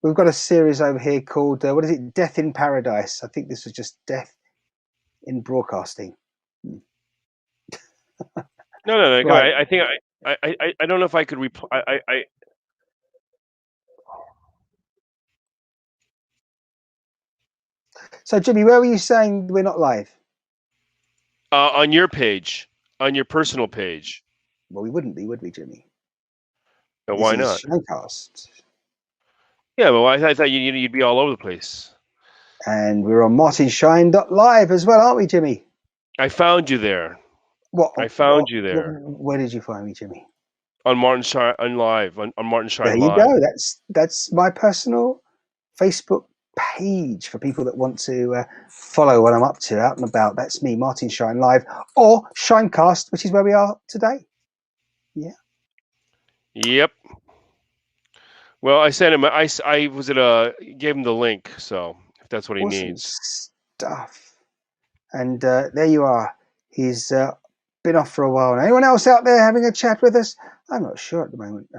We've got a series over here called, what is it? Death in Paradise. I think this was just Death in Broadcasting. No. Right. I think I don't know if I could reply. So, Jimmy, where were you saying we're not live? On your page, on your personal page. Well, we wouldn't be, would we, Jimmy? Now, This why is not? ShineCast. Yeah, well, I thought you'd be all over the place. And we're on martinshine.live as well, aren't we, Jimmy? I found you there. What? I found you there. Where did you find me, Jimmy? On Martin Shine on Live, on Martin Shine There you Live. go. That's my personal Facebook page for people that want to follow what I'm up to out and about. That's me, Martin Shine Live, or ShineCast, which is where we are today. Yeah. Yep. Well, I sent him. I gave him the link, so if that's what he Awesome needs. stuff. And there you are. He's been off for a while now. Anyone else out there having a chat with us? I'm not sure at the moment.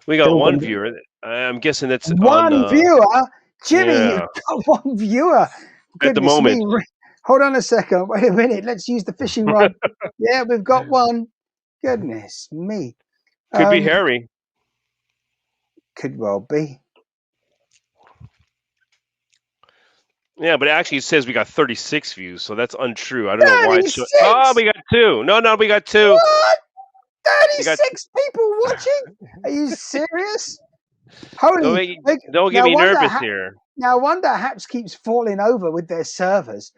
We got one viewer. I'm guessing that's one viewer. Jimmy, yeah. you've got one viewer. Goodness at the moment. Me. Hold on a second. Wait a minute. Let's use the fishing rod. Yeah, we've got one. Goodness me. Could be Harry. Could well be. Yeah, but it actually says we got 36 views, so that's untrue. I don't know why it's showing. Oh, we got 2. No, we got 2. What? 36 people watching? Are you serious? Holy! Don't get me nervous here. No wonder Haps keeps falling over with their servers.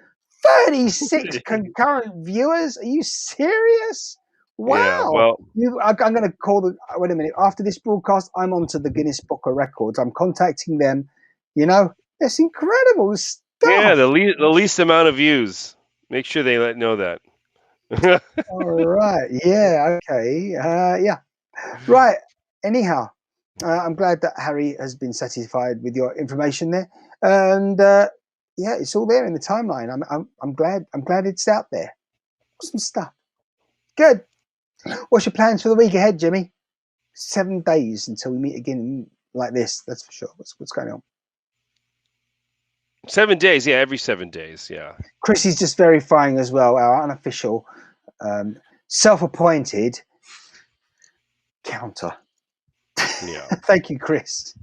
36 concurrent viewers? Are you serious? Wow! Yeah, well, I'm going to call the. Wait a minute. After this broadcast, I'm on to the Guinness Book of Records. I'm contacting them. You know, it's incredible stuff. Yeah, the least amount of views. Make sure they know that. All right. Yeah. Okay. Yeah. Right. Anyhow, I'm glad that Harry has been satisfied with your information there, and yeah, it's all there in the timeline. I'm glad. I'm glad it's out there. Awesome stuff. Good. What's your plans for the week ahead, Jimmy? 7 days until we meet again like this. That's for sure. What's going on? 7 days, yeah, every 7 days, yeah. Chris is just verifying as well, our unofficial, self-appointed counter. Yeah. Thank you, Chris.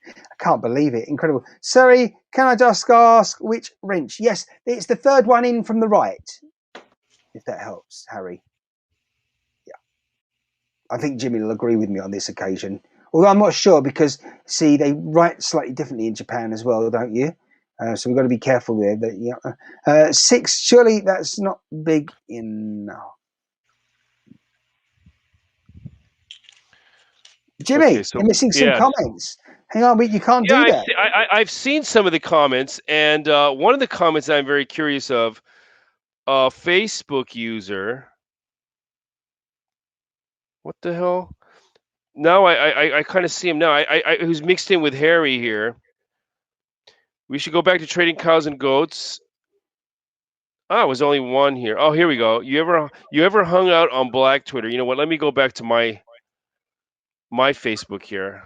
I can't believe it. Incredible. Sorry, can I just ask which wrench? Yes, it's the third one in from the right, if that helps, Harry. Yeah. I think Jimmy will agree with me on this occasion. Although I'm not sure because, see, they write slightly differently in Japan as well, don't you? So we've got to be careful there. That 6, surely that's not big enough. Jimmy, okay, so, you're missing some comments. Hang on, you can't do that. I've seen some of the comments, and one of the comments I'm very curious of, a Facebook user. What the hell? Now I kind of see him now. Who's mixed in with Harry here. We should go back to trading cows and goats. Oh, it was only one here. Oh, here we go. You ever hung out on Black Twitter? You know what? Let me go back to my Facebook here.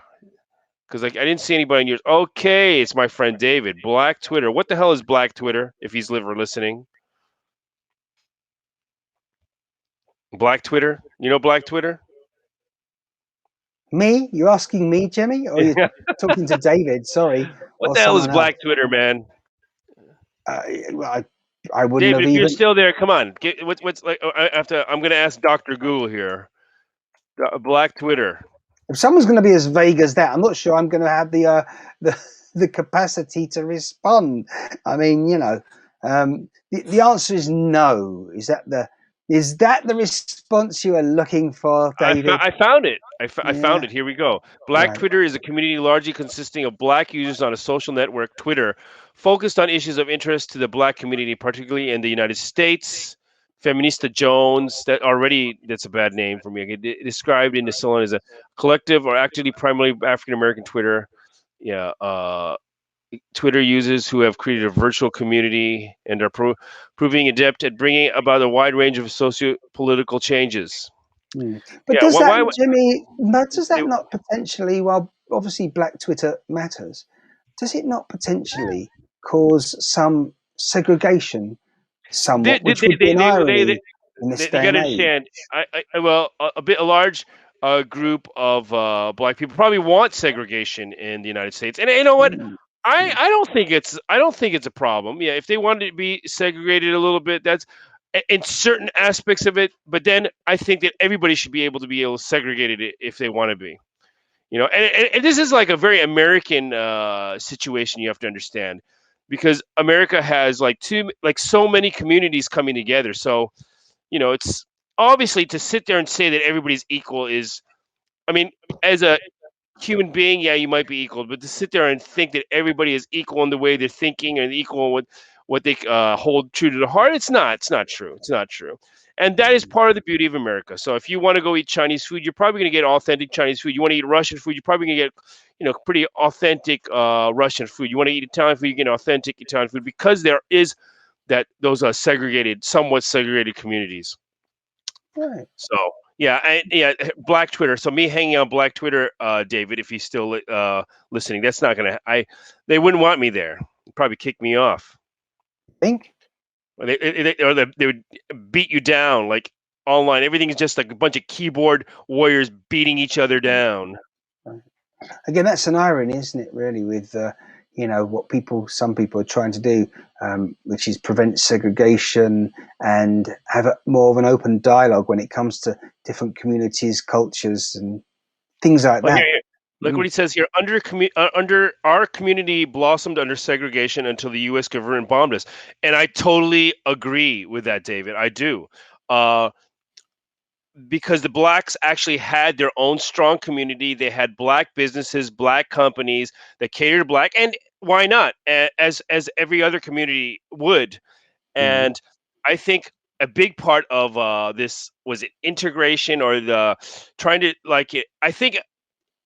Because I didn't see anybody on yours. Okay, it's my friend David. Black Twitter. What the hell is Black Twitter, if he's listening? Black Twitter? You know Black Twitter? Me? You're asking me, Jimmy? Or you're talking to David? Sorry. What the hell is Black Twitter, man? I wouldn't David, have if even... you're still there, come on. What's like? I'm going to ask Dr. Google here. Black Twitter. If someone's going to be as vague as that, I'm not sure I'm going to have the capacity to respond. I mean, you know, the answer is no. Is that the response you are looking for, David? I found it. I found it. Here we go. Black Twitter is a community largely consisting of Black users on a social network, Twitter, focused on issues of interest to the Black community, particularly in the United States. Feminista Jones, that's a bad name for me. Described in the Salon as a collective or actively primarily African American Twitter. Yeah, Twitter users who have created a virtual community and are proving adept at bringing about a wide range of socio-political changes. But does Jimmy, does that not potentially, while obviously Black Twitter matters, does it not potentially cause some segregation somewhat, which would be an irony in this day and age? A large group of Black people probably want segregation in the United States. And you know what? I don't think it's a problem. Yeah, if they wanted to be segregated a little bit, that's in certain aspects of it. But then I think that everybody should be able to segregate it if they want to be. You know, and this is like a very American situation. You have to understand because America has like so many communities coming together. So it's obviously to sit there and say that everybody's equal is, I mean, as a human being, yeah, you might be equal, but to sit there and think that everybody is equal in the way they're thinking and equal in what they hold true to the heart, it's not. It's not true. It's not true. And that is part of the beauty of America. So if you want to go eat Chinese food, you're probably going to get authentic Chinese food. You want to eat Russian food, you're probably going to get pretty authentic Russian food. You want to eat Italian food, you get authentic Italian food because there is those somewhat segregated communities. Right. So yeah, Black Twitter. So me hanging on Black Twitter, David, if he's still listening, that's not gonna. They wouldn't want me there. They'd probably kick me off. Think? Or they would beat you down like online. Everything is just like a bunch of keyboard warriors beating each other down. Again, that's an irony, isn't it? Really, with what some people are trying to do, which is prevent segregation and have more of an open dialogue when it comes to different communities, cultures, and things like that. Here. Look what he says here. Under our community blossomed under segregation until the U.S. government bombed us, and I totally agree with that, David. I do. Because the blacks actually had their own strong community. They had black businesses, black companies that catered to black, and why not? As every other community would. And I think a big part of this was it integration or the trying to I think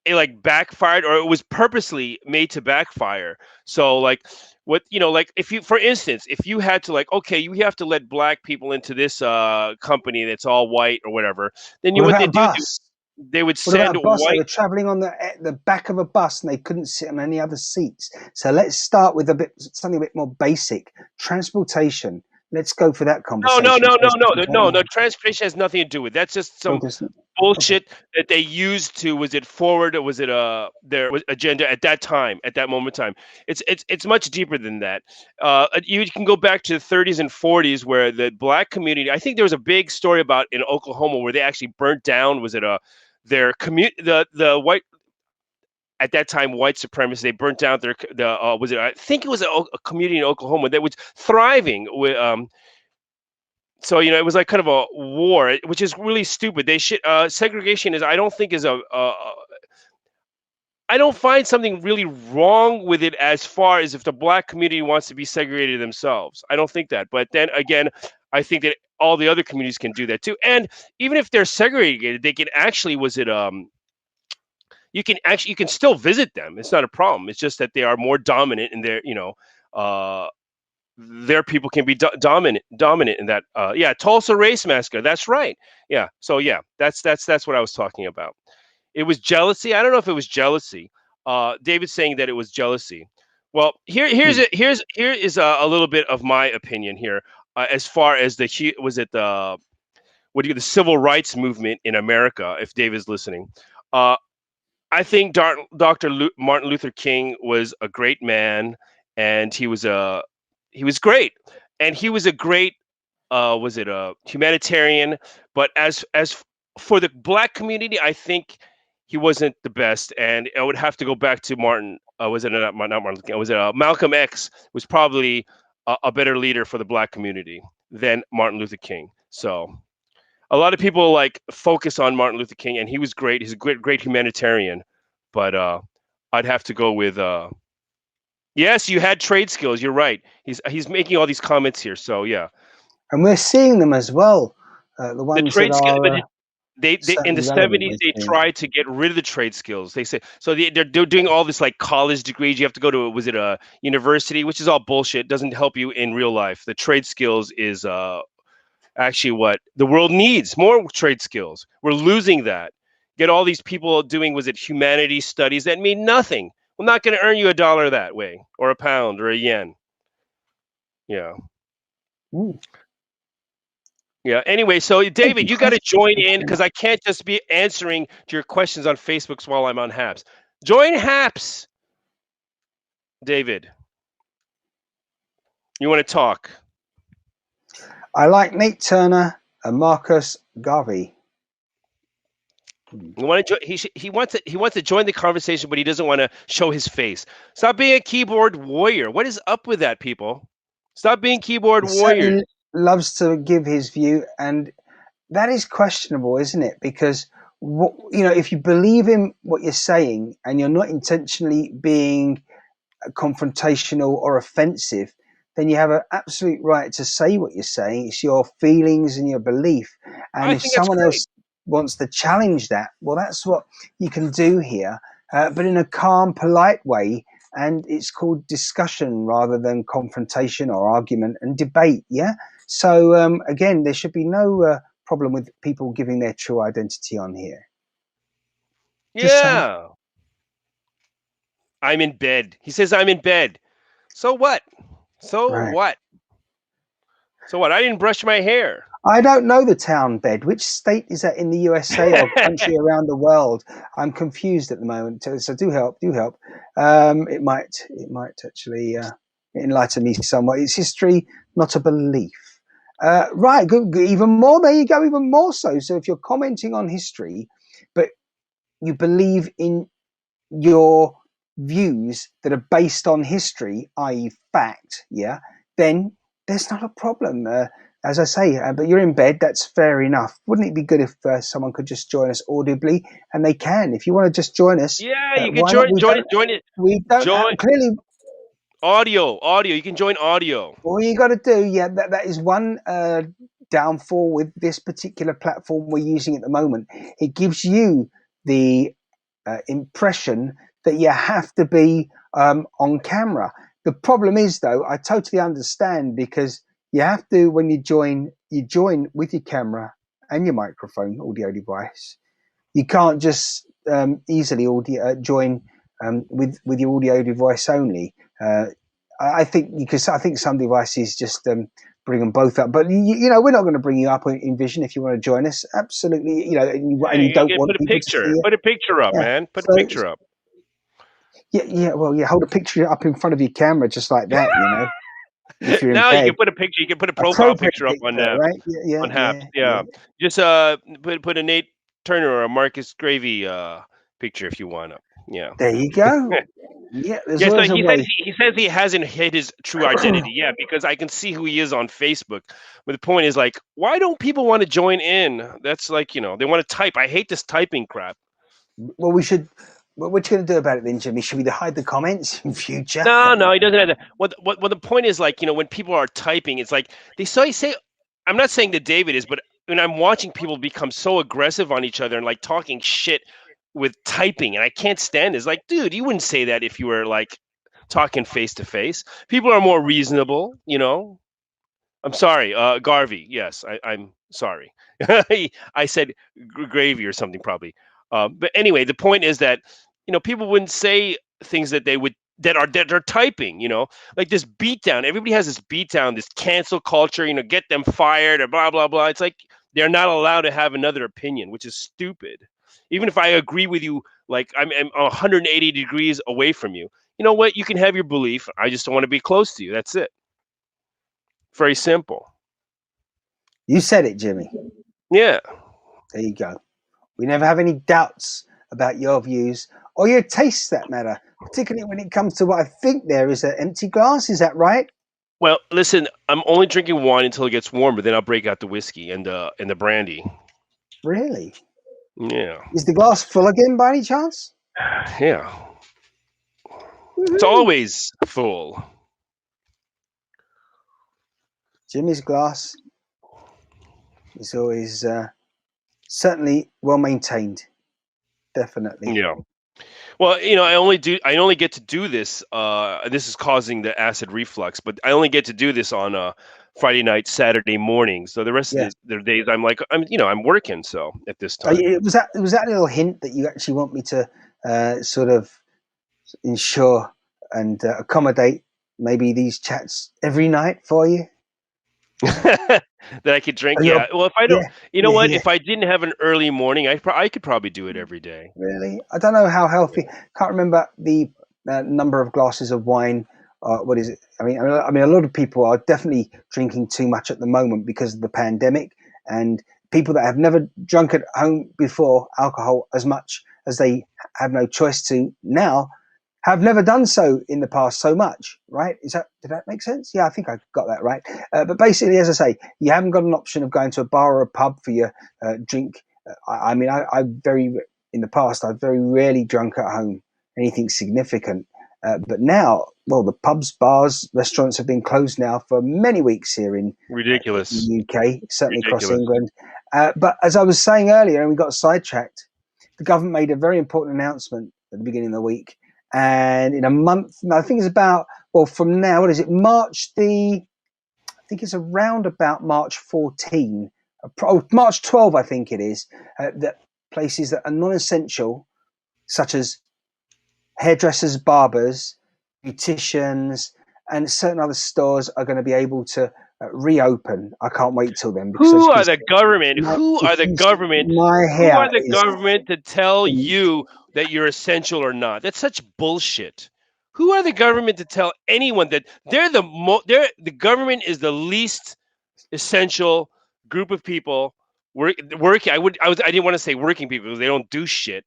it backfired, or it was purposely made to backfire. So if you, for instance, if you had to okay, you have to let black people into this company that's all white or whatever, then they would send white. They were traveling on the back of a bus and they couldn't sit on any other seats. So let's start with something a bit more basic: transportation. Let's go for that conversation. No. Transportation has nothing to do with it. That's just some bullshit that they used to. Was it forward or was it their agenda at that time, at that moment in time? It's much deeper than that. You can go back to the 30s and 40s where the black community. I think there was a big story about in Oklahoma where they actually burnt down. Was it their the white. At that time, white supremacists, they burnt down I think it was a community in Oklahoma that was thriving with so it was like kind of a war, which is really stupid. Segregation is, I don't think is I don't find something really wrong with it as far as if the black community wants to be segregated themselves. I don't think that. But then again, I think that all the other communities can do that too. And even if they're segregated, they can actually you can still visit them. It's not a problem. It's just that they are more dominant in their people can be dominant in that. Tulsa race massacre. That's right. Yeah. So yeah, that's what I was talking about. It was jealousy. I don't know if it was jealousy. David's saying that it was jealousy. Well, here is a little bit of my opinion here. As far as the civil rights movement in America, if David's listening. I think Dr. Martin Luther King was a great man, and he was great, and he was a great humanitarian. But as for the black community, I think he wasn't the best, and I would have to go back to Martin. Was it not Martin Luther King? Was it Malcolm X? Was probably a better leader for the black community than Martin Luther King. So. A lot of people focus on Martin Luther King, and he was great. He's a great humanitarian, but I'd have to go with. Yes, you had trade skills. You're right. He's making all these comments here, so yeah. And we're seeing them as well. The ones the trade that skills, are. They in the 70s they tried to get rid of the trade skills. They say so they're doing all this college degrees. You have to go to a university, which is all bullshit. Doesn't help you in real life. The trade skills is actually what the world needs, more trade skills. We're losing that. Get all these people doing humanities studies that mean nothing. We're not going to earn you $1 that way, or a pound, or a yen. Yeah. Yeah. Anyway, so David, you got to join in because I can't just be answering to your questions on Facebook while I'm on Haps. Join Haps. David, you want to talk? I like Nate Turner and Marcus Garvey. He wants to join the conversation, but he doesn't want to show his face. Stop being a keyboard warrior. What is up with that, people? Stop being keyboard He warrior. certainly loves to give his view, and that is questionable, isn't it? Because if you believe in what you're saying and you're not intentionally being confrontational or offensive, then you have an absolute right to say what you're saying. It's your feelings and your belief. And I if think that's someone great. else wants to challenge that, well, that's what you can do here, but in a calm, polite way. And it's called discussion rather than confrontation or argument and debate. Yeah. So again, there should be no problem with people giving their true identity on here. Just saying. Yeah. I'm in bed. He says I'm in bed. So what? So Right. what? So what? I didn't brush my hair. I don't know the town bed. Which state is that in the USA or country around the world? I'm confused at the moment. So do help. It might actually enlighten me somewhat. It's history, not a belief. Right, good. Even more. There you go. Even more so. So if you're commenting on history, but you believe in your views that are based on history, i.e., fact, yeah, then there's not a problem. As I say, but you're in bed, that's fair enough. Wouldn't it be good if someone could just join us audibly? And they can. If you want to just join us, Yeah, you can why not? join it. We don't clearly. Audio. You can join audio. All you got to do, that is one downfall with this particular platform we're using at the moment. It gives you the impression that you have to be on camera. The problem is, though, I totally understand, because you have to, when you join with your camera and your microphone audio device. You can't just easily join with your audio device only. I think some devices just bring them both up. But we're not going to bring you up in Vision if you want to join us. Absolutely, and you don't want put a people picture. to see it. Put a picture up, man. Put a picture up. Yeah. Well, hold a picture up in front of your camera just like that. If you're in bed. You can put a picture. You can put a profile picture up on right? on Haps. Yeah. Just put a Nate Turner or a Marcus Gravy picture if you want up. Yeah. There you go. Yeah, he says he hasn't hid his true identity. Yeah, because I can see who he is on Facebook. But the point is, like, why don't people want to join in? That's like, they want to type. I hate this typing crap. Well, we should. What you going to do about it then, Jimmy? Should we hide the comments in future? No, he doesn't have that. What the point is, like, when people are typing, it's like they say. I'm not saying that David is, but when I'm watching people become so aggressive on each other and like talking shit with typing, and I can't stand it. It's like, dude, you wouldn't say that if you were like talking face to face. People are more reasonable, I'm sorry, Garvey. Yes, I'm sorry. I said gravy or something probably. But anyway, the point is that people wouldn't say things that they're typing. Like this beatdown. Everybody has this beatdown, this cancel culture. Get them fired or blah blah blah. It's like they're not allowed to have another opinion, which is stupid. Even if I agree with you, like I'm 180 degrees away from you, you know what? You can have your belief. I just don't want to be close to you. That's it. Very simple. You said it, Jimmy. Yeah. There you go. We never have any doubts about your views or your tastes, that matter, particularly when it comes to what I think there is an empty glass. Is that right? Well, listen, I'm only drinking wine until it gets warmer. Then I'll break out the whiskey and the brandy. Really? Yeah. Is the glass full again by any chance? Yeah. Mm-hmm. It's always full. Jimmy's glass is always certainly well maintained. Definitely. Yeah. Well, I only get to do this. This is causing the acid reflux, but I only get to do this on Friday night, Saturday morning. So the rest of the days, I'm working. So at this time, was that a little hint that you actually want me to sort of ensure and accommodate maybe these chats every night for you? That I could drink. Yeah. Well, if I don't, if I didn't have an early morning, I could probably do it every day. Really? I don't know how healthy. Can't remember the number of glasses of wine. What is it? I mean, a lot of people are definitely drinking too much at the moment because of the pandemic, and people that have never drunk at home before alcohol as much as they have no choice to now have never done so in the past so much, right? Did that make sense? Yeah, I think I got that right. But basically, as I say, you haven't got an option of going to a bar or a pub for your drink. In the past, I've very rarely drunk at home anything significant. But now, well, the pubs, bars, restaurants have been closed now for many weeks here in Ridiculous. the UK, certainly Ridiculous. across England. But as I was saying earlier, and we got sidetracked, the government made a very important announcement at the beginning of the week. And in a month, I think it's about, well, from now, what is it? I think it's around about March 14, March 12, I think it is, that places that are non-essential, such as hairdressers, barbers, beauticians, and certain other stores are going to be able to reopen. I can't wait till then. Who are the government? Who are the government? Who are the government to tell you that you're essential or not? That's such bullshit. Who are the government to tell anyone that the government is the least essential group of people working? I didn't want to say working people because they don't do shit.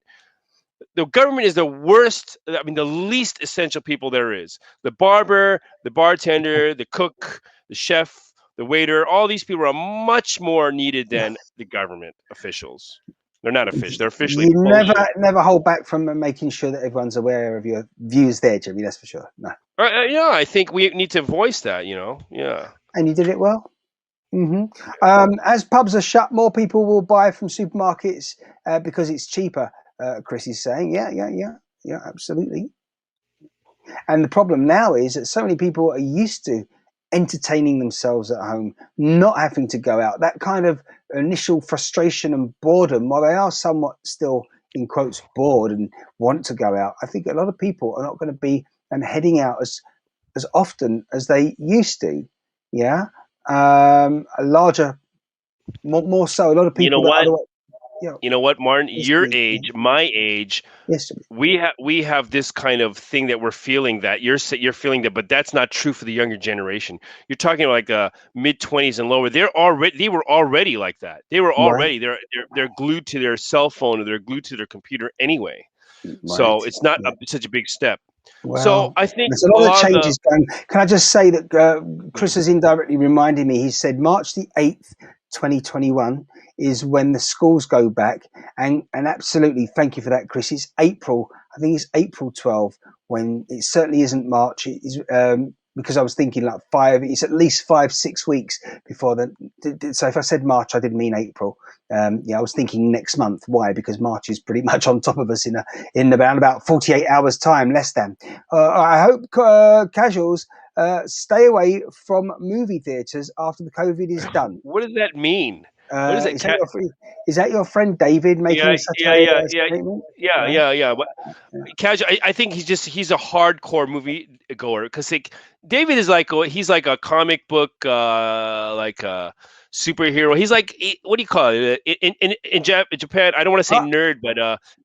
The government is the worst. I mean, the least essential people there is. The barber, the bartender, the cook, the chef, the waiter. All these people are much more needed than the government officials. They're not official. They're officially. You never hold back from making sure that everyone's aware of your views there, Jimmy. That's for sure. No. Yeah, I think we need to voice that. Yeah. And you did it well. Mm-hmm. As pubs are shut, more people will buy from supermarkets because it's cheaper. Chris is saying, yeah, absolutely. And the problem now is that so many people are used to entertaining themselves at home, not having to go out. That kind of initial frustration and boredom, while they are somewhat still, in quotes, bored and want to go out, I think a lot of people are not going to be heading out as often as they used to. Yeah. More so, a lot of people. You know what? You know what, Martin? Your age, my age, yes, we have this kind of thing that we're feeling that you're feeling that, but that's not true for the younger generation. You're talking like mid-20s and lower. They were already like that. They were already they're glued to their cell phone or they're glued to their computer anyway. Right. So it's not such a big step. Well, so I think there's a lot of changes going. Can I just say that Chris has indirectly reminded me? He said March the 8th, 2021 is when the schools go back, and absolutely, thank you for that, Chris. It's April. I think it's April 12 when it certainly isn't March. It is because I was thinking like it's at least 5-6 weeks before so if I said March, I didn't mean April. I was thinking next month. Why? Because March is pretty much on top of us in about 48 hours time, less than. I hope casuals stay away from movie theaters after the COVID is done. What does that mean? What is it? Is that your friend David making such a statement? Yeah. Casual. I think he's a hardcore movie goer because David is he's like a comic book like a superhero. He's like, what do you call it in Japan? I don't want to say nerd, but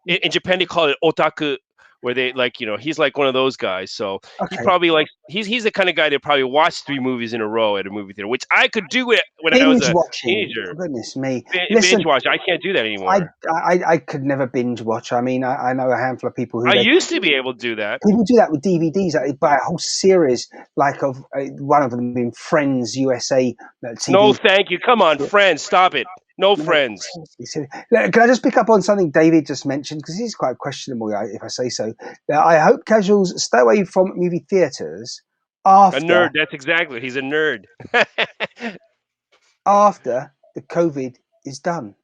in Japan they call it otaku. Where they he's like one of those guys. So he probably he's the kind of guy that probably watched 3 movies in a row at a movie theater, which I could do it when I was a teenager. Goodness me. Binge watch. I can't do that anymore. I could never binge watch. I mean, I know a handful of people who. I used to be able to do that. People do that with DVDs. They buy a whole series, like of one of them being Friends USA. TV. No, thank you. Come on, Friends. Stop it. No Friends. Can I just pick up on something David just mentioned? Because he's quite questionable, if I say so. I hope casuals stay away from movie theaters after... A nerd, that's exactly. He's a nerd. After the COVID is done.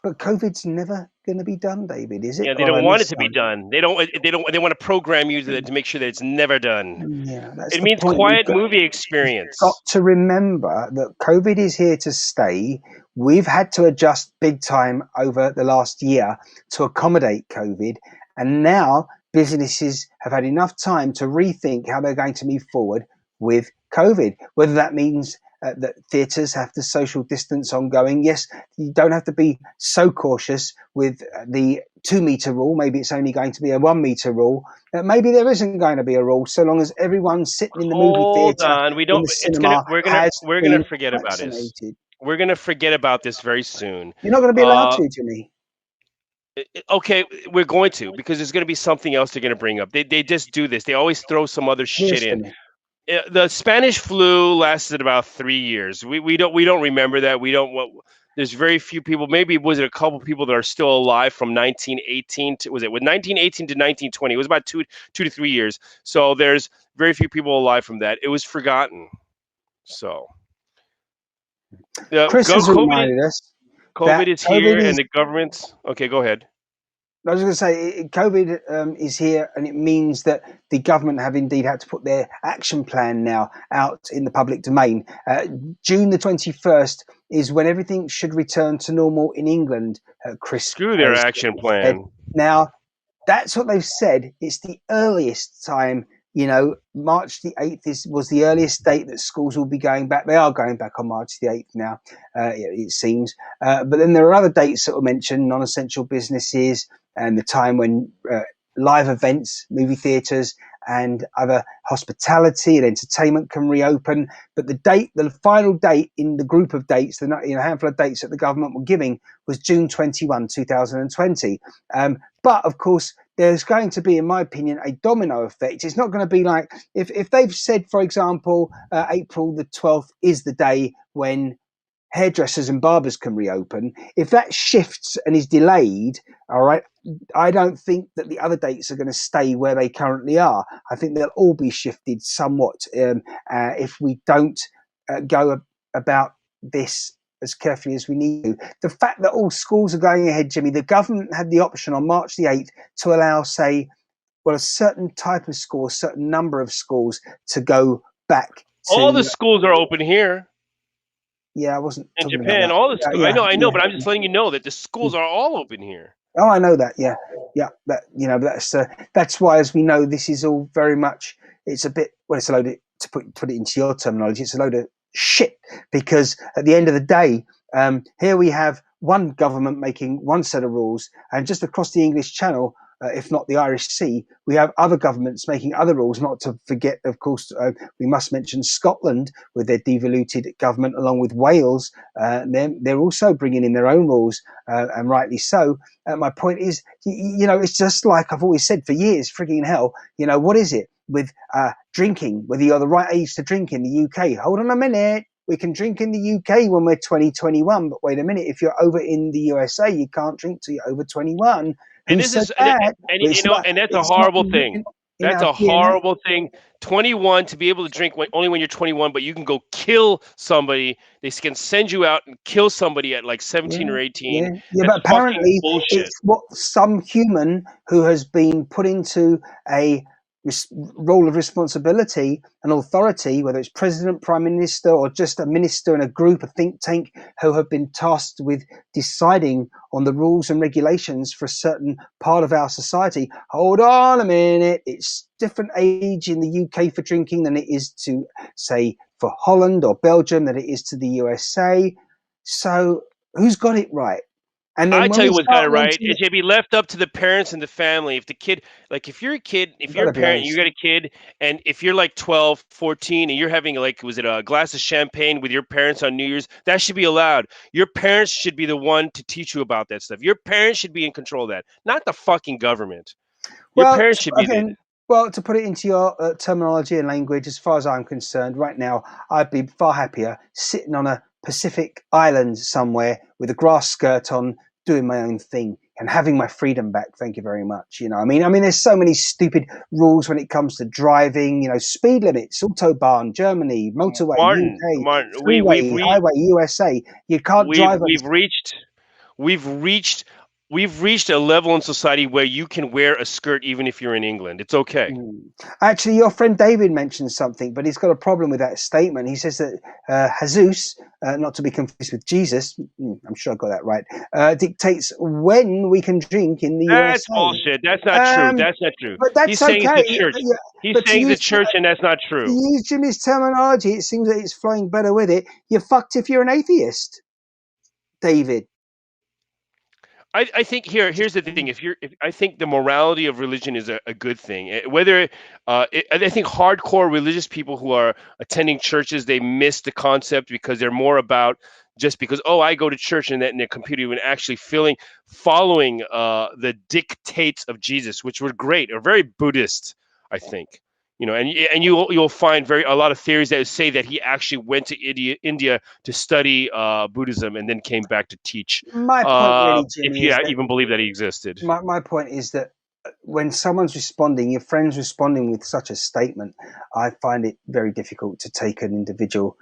But COVID's never going to be done, David, is it? Yeah, they don't want it to be done. They want to program you to make sure that it's never done. Yeah, it means quiet movie experience. You've got to remember that COVID is here to stay. We've had to adjust big time over the last year to accommodate COVID. And now businesses have had enough time to rethink how they're going to move forward with COVID, whether that means that theatres have to social distance ongoing. Yes, you don't have to be so cautious with the 2-meter rule. Maybe it's only going to be a 1-meter rule. Maybe there isn't going to be a rule, so long as everyone sitting in the movie Hold theatre, on. We in don't. the It's gonna. cinema, We're gonna. has We're gonna been forget about this. vaccinated. We're gonna forget about this very soon. You're not going to be allowed to, Jimmy. Okay, we're going to, because there's going to be something else they're going to bring up. They just do this. They always throw some other shit in. The Spanish flu lasted about 3 years. We don't remember that. We don't. There's very few people. Maybe was it a couple people that are still alive from 1918 to, was it with 1918 to 1920? It was about 2 to 3 years. So there's very few people alive from that. It was forgotten. So Chris has reminded us. COVID is here, and the government's okay. Go ahead. I was going to say, COVID is here, and it means that the government have indeed had to put their action plan now out in the public domain. June the 21st is when everything should return to normal in England. Chris, screw their action plan. Now, that's what they've said. It's the earliest time. March the 8th was the earliest date that schools will be going back. They are going back on March the 8th now, it seems. But then there are other dates that were mentioned, non-essential businesses, and the time when live events, movie theatres, and other hospitality and entertainment can reopen. But the final date in the group of dates, a handful of dates that the government were giving, was June 21, 2020. But of course, there's going to be, in my opinion, a domino effect. It's not going to be like if they've said, for example, April the 12th is the day when hairdressers and barbers can reopen. If that shifts and is delayed, all right, I don't think that the other dates are going to stay where they currently are. I think they'll all be shifted somewhat if we don't go about this as carefully as we need to. The fact that all schools are going ahead, Jimmy, the government had the option on March the 8th to allow, say, a certain type of school, a certain number of schools to go back to... All the schools are open here. Yeah, I wasn't in talking Japan. about All the schools. I know, but I'm just letting you know that the schools are all open here. Oh, I know that. Yeah. That's why, as we know, this is all very much. It's a bit. Well, it's a load of, to put it into your terminology. It's a load of shit, because at the end of the day, here we have one government making one set of rules, and just across the English Channel, if not the Irish Sea, we have other governments making other rules. Not to forget, of course, we must mention Scotland with their devoluted government, along with Wales. They're also bringing in their own rules, and rightly so. My point is, it's just like I've always said for years, frigging hell, what is it with drinking, whether you're the right age to drink in the UK? Hold on a minute. We can drink in the UK when we're 2021, but wait a minute, if you're over in the USA, you can't drink till you're over 21. And this is, and that's a horrible thing. That's a horrible thing. 21, to be able to drink only when you're 21, but you can go kill somebody. They can send you out and kill somebody at like 17 or 18. Yeah, but apparently it's what some human who has been put into a role of responsibility and authority, whether it's president, prime minister, or just a minister in a group, a think tank, who have been tasked with deciding on the rules and regulations for a certain part of our society. Hold on a minute. It's different age in the UK for drinking than it is to, say, for Holland or Belgium, than it is to the USA. So who's got it right? And I tell you what's got it right. It should be left up to the parents and the family. If the kid, like if you're a kid, if you're a parent, you got a kid, and if you're like 12, 14, and you're having like, was it a glass of champagne with your parents on New Year's, that should be allowed. Your parents should be the one to teach you about that stuff. Your parents should be in control of that, not the fucking government. Your parents should be there. Well, to put it into your terminology and language, as far as I'm concerned, right now, I'd be far happier sitting on a Pacific island somewhere with a grass skirt on, doing my own thing and having my freedom back. Thank you very much. I mean, there's so many stupid rules when it comes to driving. Speed limits, autobahn, Germany, motorway, UK, freeway, highway, USA. You can't drive. We've reached we've reached a level in society where you can wear a skirt even if you're in England. It's okay. Actually, your friend David mentioned something, but he's got a problem with that statement. He says that Jesus, not to be confused with Jesus, I'm sure I got that right, dictates when we can drink in the That's USA. bullshit. That's not true. That's not true. But that's He's saying okay. it's the church. Yeah, He's but saying the church, and that's not to true. use Jimmy's terminology, it seems that it's flowing better with it. You're fucked if you're an atheist, David. I think here's the thing. I think the morality of religion is a good thing. Whether I think hardcore religious people who are attending churches, they miss the concept because they're more about just because I go to church and that in their computer and actually following the dictates of Jesus, which were great or very Buddhist, I think. And you'll find a lot of theories that say that he actually went to India to study Buddhism and then came back to teach. My point, really, If Jimmy, you is that even believe that he existed. my point is that when someone's responding, your friend's responding with such a statement, I find it very difficult to take an individual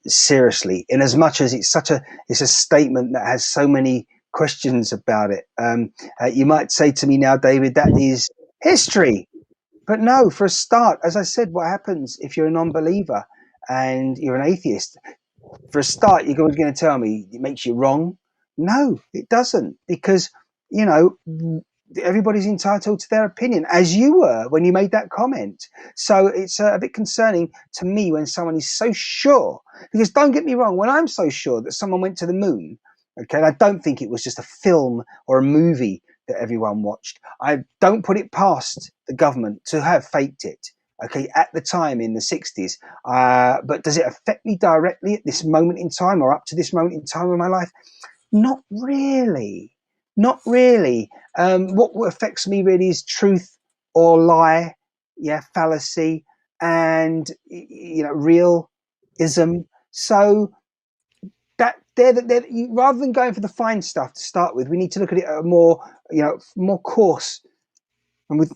seriously, in as much as it's a statement that has so many questions about it. You might say to me now, David, that is history. But no, for a start, as I said, what happens if you're a non-believer and you're an atheist? For a start, you're going to tell me it makes you wrong? No, it doesn't, because everybody's entitled to their opinion, as you were when you made that comment. So it's a bit concerning to me when someone is so sure. Because don't get me wrong, when I'm so sure that someone went to the moon, okay, and I don't think it was just a film or a movie that everyone watched, I don't put it past the government to have faked it, okay, at the time in the 60s. But does it affect me directly at this moment in time or up to this moment in time of my life? Not really. Not really. What affects me really is truth or lie, fallacy, and realism. So that rather than going for the fine stuff to start with, we need to look at it at a more coarse and with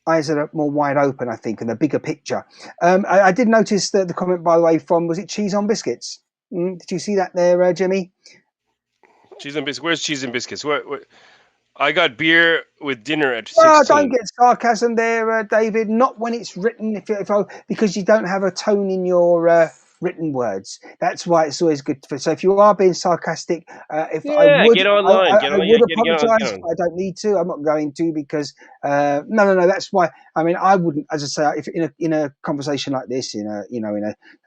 eyes that are more wide open, I think, and the bigger picture. I did notice that the comment, by the way, from, was it Cheese on Biscuits? Did you see that there, Jimmy? Cheese and biscuits. Where's cheese and biscuits? What? I got beer with dinner at 16. Oh, don't get sarcasm there, David. Not when it's written, because you don't have a tone in your written words. That's why it's always good. So if you are being sarcastic, I would get online. I would apologise. I don't need to. I'm not going to, because no. That's why. I mean, I wouldn't. As I say, if in a conversation like this, in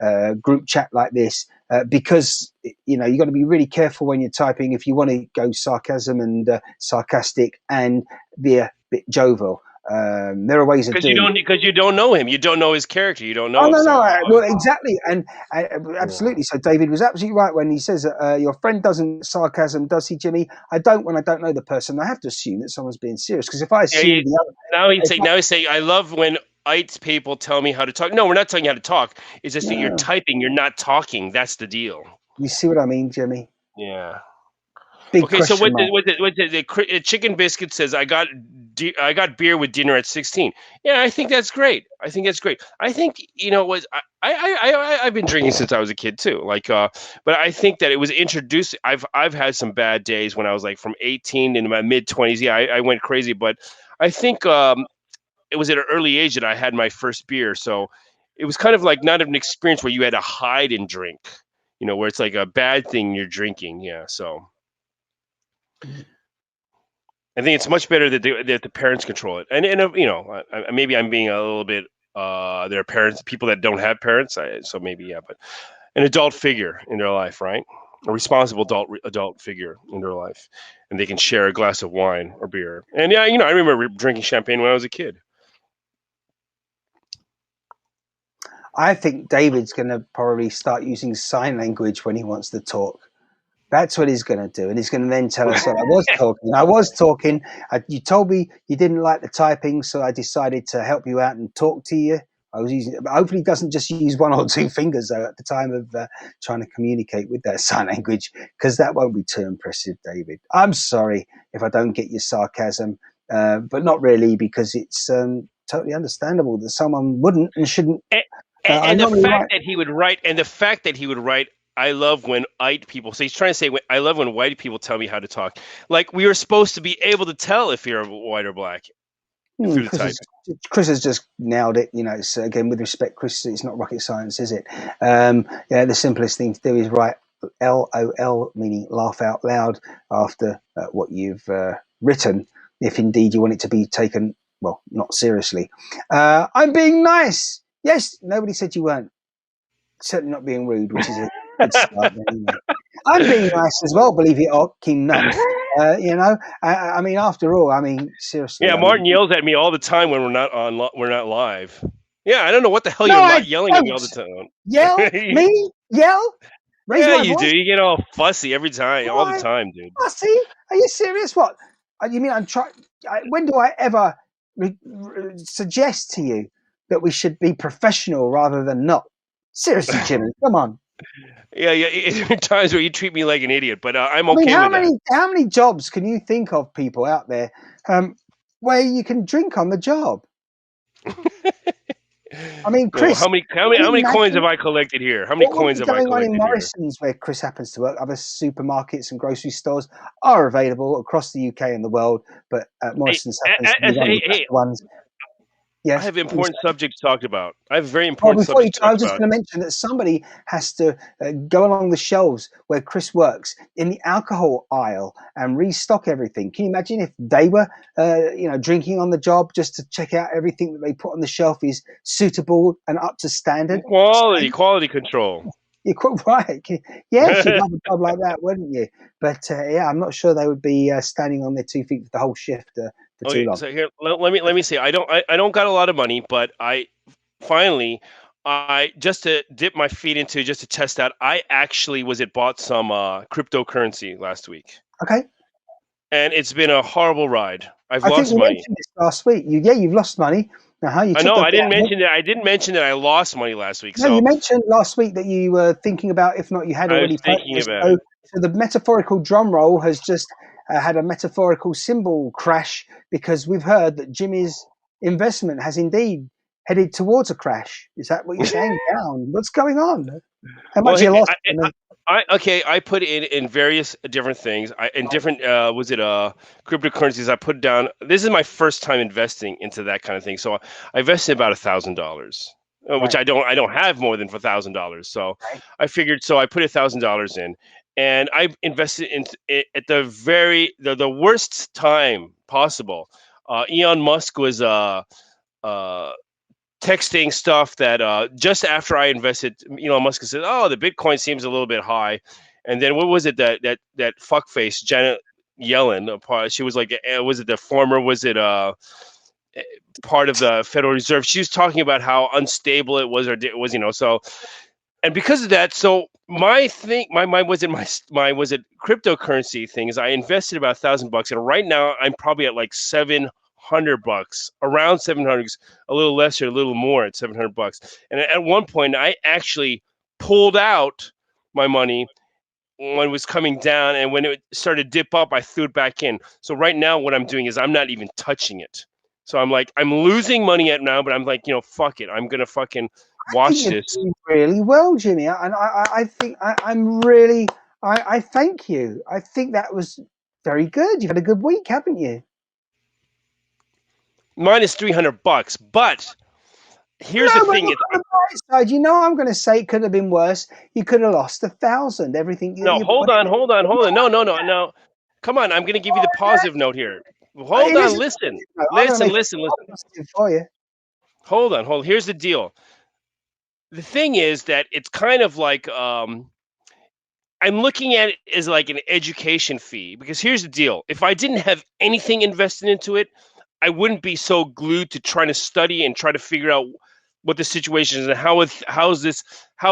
a group chat like this, because you got to be really careful when you're typing if you want to go sarcasm and sarcastic and be a bit jovial. There are ways of doing it. Because you don't know him. You don't know his character. You don't know him. Well, exactly. And absolutely. So David was absolutely right when he says that your friend doesn't sarcasm, does he, Jimmy? I don't when I don't know the person. I have to assume that someone's being serious, because if I assume now he's saying, I love when IT people tell me how to talk. No, we're not telling you how to talk. It's just that you're typing. You're not talking. That's the deal. You see what I mean, Jimmy? Yeah. Big okay, so question what the chicken biscuit says, I got beer with dinner at 16. Yeah, I think that's great. I think I've been drinking since I was a kid too. But I think that it was introduced. I've had some bad days when I was like from 18 into my mid 20s. Yeah, I went crazy, but I think it was at an early age that I had my first beer. So it was kind of like not an experience where you had to hide and drink, where it's like a bad thing you're drinking. Yeah, so. I think it's much better that the parents control it, and maybe I'm being a little bit there are parents, people that don't have parents, so maybe but an adult figure in their life, right? A responsible adult figure in their life, and they can share a glass of wine or beer. And I remember drinking champagne when I was a kid. I think David's going to probably start using sign language when he wants to talk. That's what he's going to do. And he's going to then tell us that I was talking. You told me you didn't like the typing, so I decided to help you out and talk to you. I was using it, but hopefully he doesn't just use one or two fingers, though, at the time of trying to communicate with that sign language, because that won't be too impressive, David. I'm sorry if I don't get your sarcasm, but not really, because it's totally understandable that someone wouldn't and shouldn't. And the fact that he would write I love when white people. So he's trying to say, I love when white people tell me how to talk. Like we were supposed to be able to tell if you're white or black through the type. Chris has just nailed it. You know, it's, again, with respect, Chris, it's not rocket science, is it? The simplest thing to do is write LOL, meaning laugh out loud, after what you've written, if indeed you want it to be taken, well, not seriously. I'm being nice. Yes, nobody said you weren't. Certainly not being rude, which is a good start. Anyway. I'm being nice as well, believe it or not. I mean, after all, I mean, seriously. Yeah, Martin yells at me all the time when we're not live. Yeah, I don't know what the hell you're yelling at me all the time. Yell? Me? Yell? Raise yeah, my you voice? do. You get all fussy every time, all the time, dude. Fussy? Are you serious? What? You mean I'm trying? When do I ever suggest to you that we should be professional rather than not? Seriously, Jimmy, come on. Yeah. Times where you treat me like an idiot, but I'm okay with that. How many jobs can you think of, people out there, where you can drink on the job? I mean, Chris. How many coins have I collected here? How many coins have I collected going on in Morrison's, where Chris happens to work? Other supermarkets and grocery stores are available across the UK and the world, but Morrison's happens to be one of the best ones. Yes, I have important subjects talked about. I have very important subjects. I was just going to mention that somebody has to go along the shelves where Chris works in the alcohol aisle and restock everything. Can you imagine if they were, drinking on the job, just to check out everything that they put on the shelf is suitable and up to standard? Quality control. You're quite right. Yes, you'd love a job like that, wouldn't you? But I'm not sure they would be standing on their 2 feet for the whole shift. Too long. So here, let me say, I don't got a lot of money, but I just to dip my feet into, just to test out, I actually bought some cryptocurrency last week. Okay. And it's been a horrible ride. I've lost money. Mentioned this last week. You've lost money. Now, how you? I know. I didn't mention that. I didn't mention that I lost money last week. No, you mentioned last week that you were thinking about, if not, you had already purchased. So the metaphorical drum roll has just had a metaphorical symbol crash, because we've heard that Jimmy's investment has indeed headed towards a crash. Is that what you're saying? Down? What's going on? How much you lost? I put in various different things. In different cryptocurrencies. I put down. This is my first time investing into that kind of thing. So I invested about $1,000, which I don't have more than $1,000. So I figured. So I put $1,000 in. And I invested in it at the worst time possible. Elon Musk was texting stuff that just after I invested, Elon Musk said, "Oh, the Bitcoin seems a little bit high." And then what was it that fuckface Janet Yellen? She was like, was it the former? Was it part of the Federal Reserve? She was talking about how unstable it was, or it was, so. And because of that, so my cryptocurrency thing is I invested about $1,000, and right now I'm probably at like $700, around 700, a little less or a little more at $700. And at one point I actually pulled out my money when it was coming down, and when it started to dip up, I threw it back in. So right now what I'm doing is I'm not even touching it. So I'm losing money at now, but I'm like, fuck it. I'm gonna fucking watch this. You're doing really well, Jimmy, and I think I thank you. I think that was very good. You've had a good week, haven't you? Mine is $300, but here's the thing. On the bright side, I'm going to say it could have been worse. You could have lost 1,000. Everything. No, hold on. No. Come on, I'm going to give you the positive note here. Hold on, listen. For you. Hold on. Here's the deal. The thing is that it's kind of like I'm looking at it as like an education fee, because here's the deal. If I didn't have anything invested into it, I wouldn't be so glued to trying to study and try to figure out what the situation is and how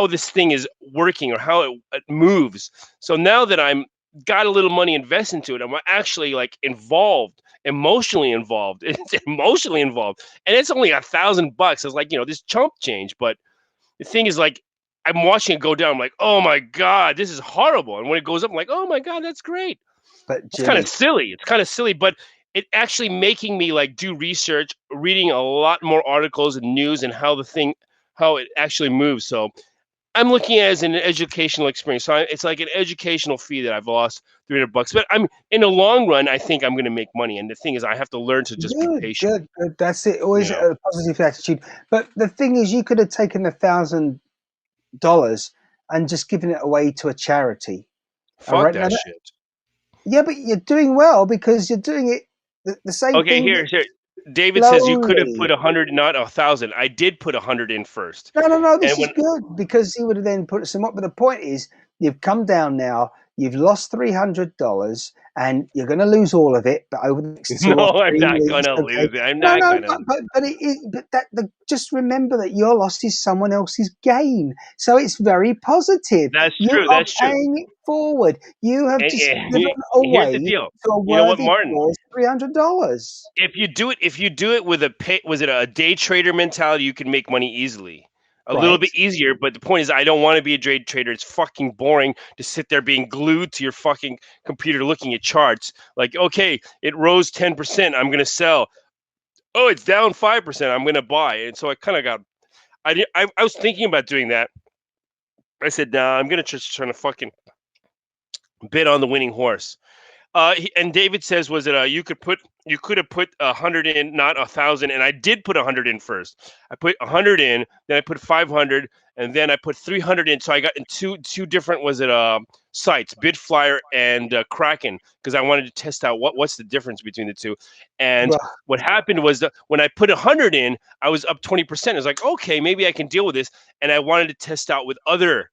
this thing is working, or how it moves. So now that I'm got a little money invested into it, I'm actually like emotionally involved. It's emotionally involved, and it's only $1,000. It's like, this chump change, but the thing is, like, I'm watching it go down. I'm like, oh my God, this is horrible. And when it goes up, I'm like, oh my God, that's great. But it's kind of silly. But it actually making me like do research, reading a lot more articles and news and how it actually moves. So I'm looking at it as an educational experience. So it's like an educational fee that I've lost $300. But I'm in the long run, I think I'm going to make money. And the thing is, I have to learn to just be Good, patient. good, good. That's it. Always You know, a positive attitude. But the thing is, you could have taken $1,000 and just given it away to a charity. All fuck right, that shit. yeah, but you're doing well because you're doing it the same Okay, thing, here. David says you could have put slowly. 100, not 1,000. I did put 100 in first, No. and This is good because he would have then put some up. But the point is, you've come down now. You've lost $300, and you're going to lose all of it. But over the next no, two or I'm three not weeks, gonna okay? lose it. I'm No, not no, gonna lose. but it is. But just remember that your loss is someone else's gain. So it's very positive. That's You true. are That's true. paying it forward. You have And, just and given here's the away deal. to a You know what, worthy Martin? cause $300. If you do it with was it a day trader mentality, you can make money easily. A little Right. bit easier, but the point is I don't want to be a day trader. It's fucking boring to sit there being glued to your fucking computer looking at charts. Like, okay, it rose 10%, I'm gonna sell. Oh, it's down 5%, I'm gonna buy. And so I kind of got I was thinking about doing that. I said, nah, I'm gonna just try to fucking bid on the winning horse. And David says, was it you could have put 100 in, not 1,000, and I did put 100 in first. I put 100 in, then I put 500, and then I put 300 in. So I got in two different sites, Bitflyer and Kraken, because I wanted to test out what's the difference between the two. And Well, what happened was that when I put 100 in, I was up 20%. I was like, okay, maybe I can deal with this, and I wanted to test out with other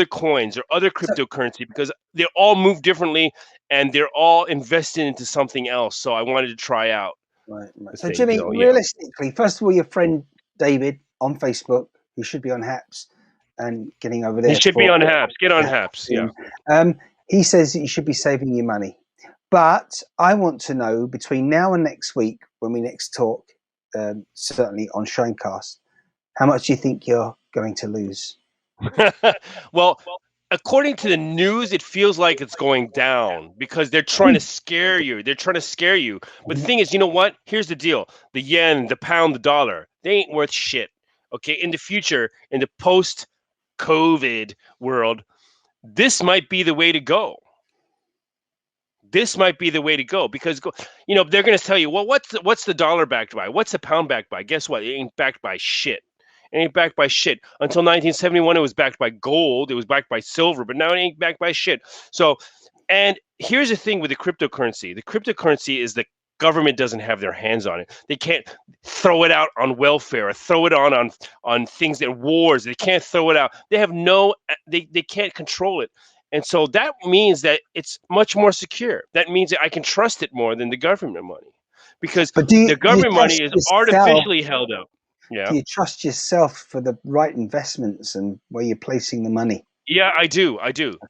coins or other so, cryptocurrency because they all move differently and they're all invested into something else. So I wanted to try out right. the So, thing, Jimmy, Yeah. realistically, first of all, your friend David on Facebook, who should be on Haps and getting over He there should be for on Haps. Get on yeah, Haps. Yeah. he says that you should be saving your money. But I want to know between now and next week, when we next talk, certainly on ShineCast, how much do you think you're going to lose? Well, according to the news, it feels like it's going down because they're trying to scare you. They're trying to scare you. But the thing is, you know what? Here's the deal. The yen, the pound, the dollar, they ain't worth shit. Okay. In the future, in the post-COVID world, this might be the way to go. This might be the way to go because they're going to tell you, well, what's the dollar backed by? What's the pound backed by? Guess what? It ain't backed by shit. It ain't backed by shit. Until 1971, it was backed by gold. It was backed by silver, but now it ain't backed by shit. So, and here's the thing with the cryptocurrency. The cryptocurrency is the government doesn't have their hands on it. They can't throw it out on welfare or throw it on things that wars. They can't throw it out. They have they can't control it. And so that means that it's much more secure. That means that I can trust it more than the government money because But the do you government money trust is yourself? artificially held up. Yeah. Do you trust yourself for the right investments and where you're placing the money? Yeah, I do.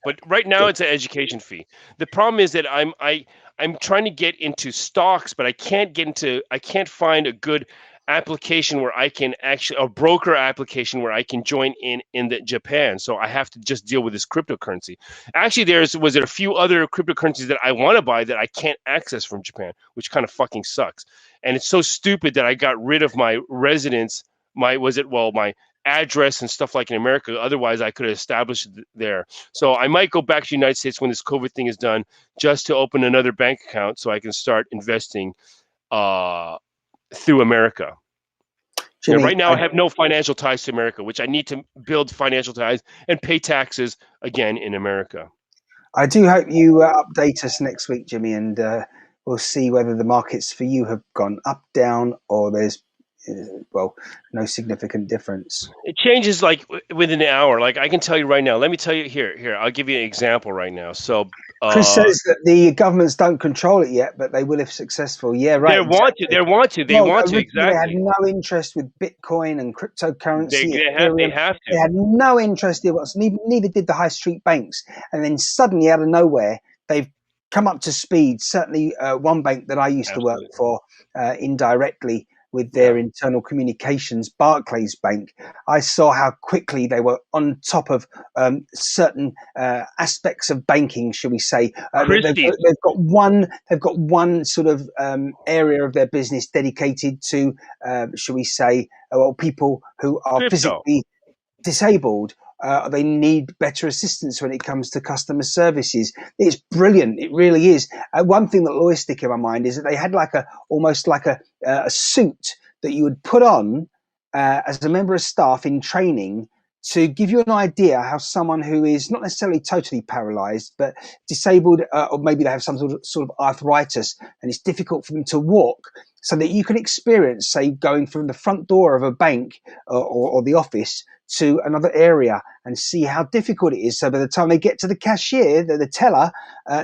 But right now Good. it's an education fee. The problem is that I'm trying to get into stocks, but I can't find a good application where I can actually a broker application where I can join in the Japan. So I have to just deal with this cryptocurrency. Actually, was there a few other cryptocurrencies that I want to buy that I can't access from Japan, which kind of fucking sucks. And it's so stupid that I got rid of my residence, my address and stuff like in America. Otherwise, I could have established it there. So I might go back to the United States when this COVID thing is done, just to open another bank account so I can start investing through America. Jimmy, right now, I have no financial ties to America, which I need to build financial ties and pay taxes again in America. I do hope you update us next week, Jimmy, and we'll see whether the markets for you have gone up, down, or there's no significant difference. It changes like within an hour. Like I can tell you right now. Let me tell you here. I'll give you an example right now. So Chris says that the governments don't control it yet, but they will if successful. Yeah, right. They want to. They want to. They want to. They had Exactly. no interest with Bitcoin and cryptocurrency. They have to. They had no interest in what's. Neither did the high street banks. And then suddenly, out of nowhere, they've come up to speed. Certainly, one bank that I used to work for indirectly with their internal communications, Barclays Bank, I saw how quickly they were on top of certain aspects of banking, shall we say. They've got one sort of area of their business dedicated to, shall we say, people who are physically disabled. they need better assistance when it comes to customer services. It's brilliant. It really is. One thing that always stick in my mind is that they had almost like a suit that you would put on as a member of staff in training to give you an idea how someone who is not necessarily totally paralyzed, but disabled, or maybe they have some sort of arthritis and it's difficult for them to walk, so that you can experience, say, going from the front door of a bank or the office to another area and see how difficult it is. So by the time they get to the cashier, the teller,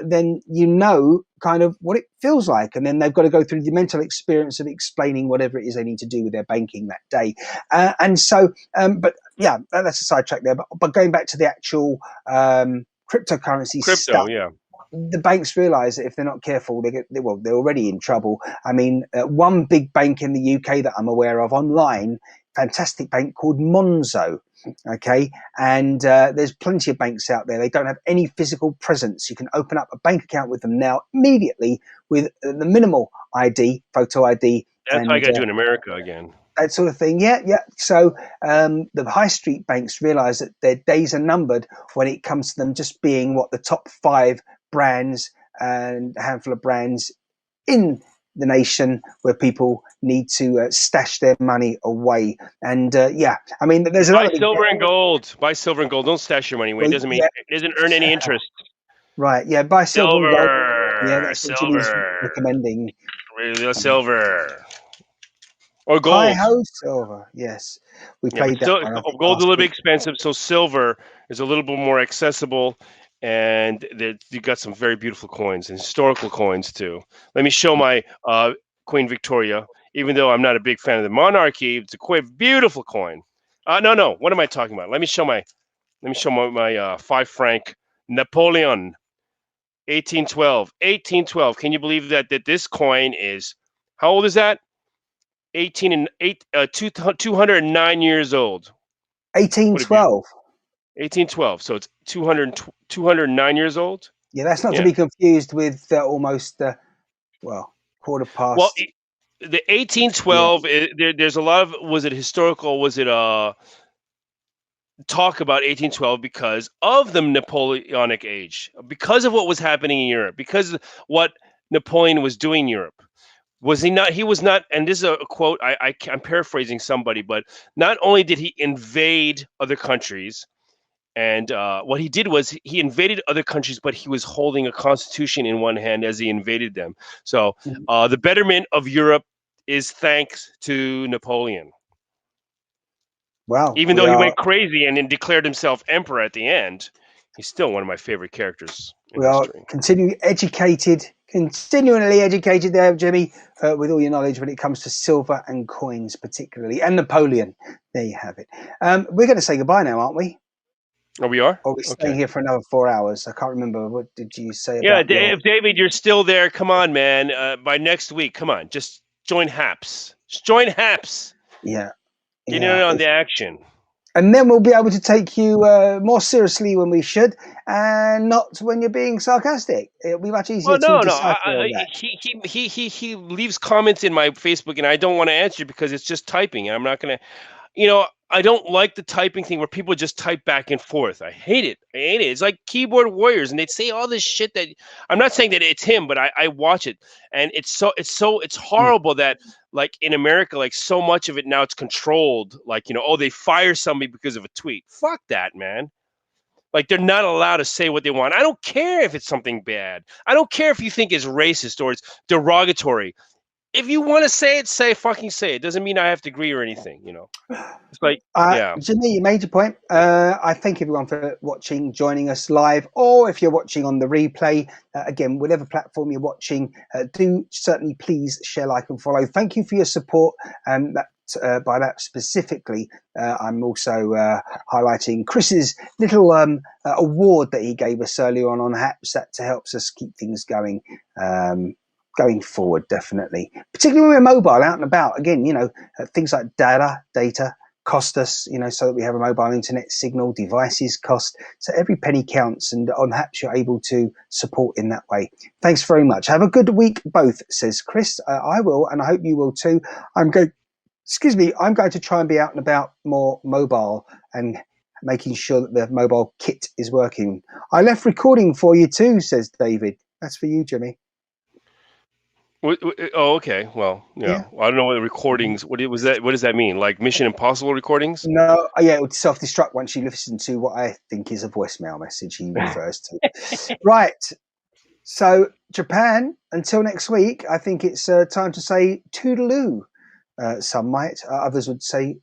then you know kind of what it feels like. And then they've got to go through the mental experience of explaining whatever it is they need to do with their banking that day. But yeah, that's a sidetrack there. But going back to the actual cryptocurrency stuff. Yeah. The banks realise that if they're not careful, they're already in trouble. I mean, one big bank in the UK that I'm aware of online, fantastic bank called Monzo. Okay, and there's plenty of banks out there. They don't have any physical presence. You can open up a bank account with them now immediately with the minimal ID, photo ID. That's what I got to do in America again. That sort of thing. Yeah. So the high street banks realise that their days are numbered when it comes to them just being the top 5 brands and a handful of brands in the nation where people need to stash their money away. And I mean, there's a lot of silver and gold. Buy silver and gold. Don't stash your money away. It doesn't mean it doesn't earn any interest. Right. Yeah. Buy silver and gold. Yeah, that's silver. what Jimmy's recommending. Really, silver. Or gold. Hi-ho, silver. Yes, we played that one. Gold's a little bit expensive, so silver is a little bit more accessible, and you got some very beautiful coins and historical coins too. Let me show my Queen Victoria. Even though I'm not a big fan of the monarchy, it's a beautiful coin. No. What am I talking about? Let me show my 5 franc Napoleon, 1812. 1812. Can you believe that this coin is? How old is that? 209 years old. 1812. 1812. So it's 209 years old. Yeah, that's not to be confused with almost quarter past. Well, the 1812. There's a lot of. Was it historical? Was it talk about 1812 because of the Napoleonic age, because of what was happening in Europe, because of what Napoleon was doing in Europe? Was he not? He was not. And this is a quote. I'm paraphrasing somebody, but not only did he invade other countries, and what he did was he invaded other countries, but he was holding a constitution in one hand as he invaded them. So the betterment of Europe is thanks to Napoleon. Wow! Even though he went crazy and then declared himself emperor at the end, he's still one of my favorite characters in history. Continually educated there, Jimmy, with all your knowledge when it comes to silver and coins particularly, and Napoleon. There you have it. We're going to say goodbye now, aren't we? Oh, we are? Or we're staying here for another 4 hours. I can't remember. What did you say? If David, you're still there, come on, man. By next week, come on. Just join HAPS. Just join HAPS. Yeah. Get in on the action. And then we'll be able to take you more seriously when we should, and not when you're being sarcastic. It'll be much easier to decipher that. He leaves comments in my Facebook, and I don't want to answer because it's just typing. I'm not going to, I don't like the typing thing where people just type back and forth. I hate it. It's like keyboard warriors, and they'd say all this shit that I'm not saying that it's him, but I watch it, and it's horrible that like in America, like so much of it now it's controlled. Like they fire somebody because of a tweet. Fuck that, man. Like they're not allowed to say what they want. I don't care if it's something bad. I don't care if you think it's racist or it's derogatory. If you want to say it, fucking say it. Doesn't mean I have to agree or anything, It's like, Jimmy, you made your point. I thank everyone for watching, joining us live, or if you're watching on the replay, again, whatever platform you're watching, do certainly please share, like, and follow. Thank you for your support. By that specifically, I'm also highlighting Chris's little award that he gave us earlier on HAPS that helps us keep things going. Going forward, definitely, particularly when we're mobile, out and about. Again, things like data cost us, so that we have a mobile internet signal. Devices cost, so every penny counts. And on HAPS, you're able to support in that way. Thanks very much. Have a good week, both, says Chris. I will, and I hope you will too. I'm going to try and be out and about more mobile and making sure that the mobile kit is working. I left recording for you too, says David. That's for you, Jimmy. Oh, okay. Well, yeah. I don't know what the recordings. What does that mean? Like Mission Impossible recordings? No, yeah, it would self-destruct once you listen to what I think is a voicemail message he refers to. Right. So Japan, until next week, I think it's time to say toodaloo. Some might, others would say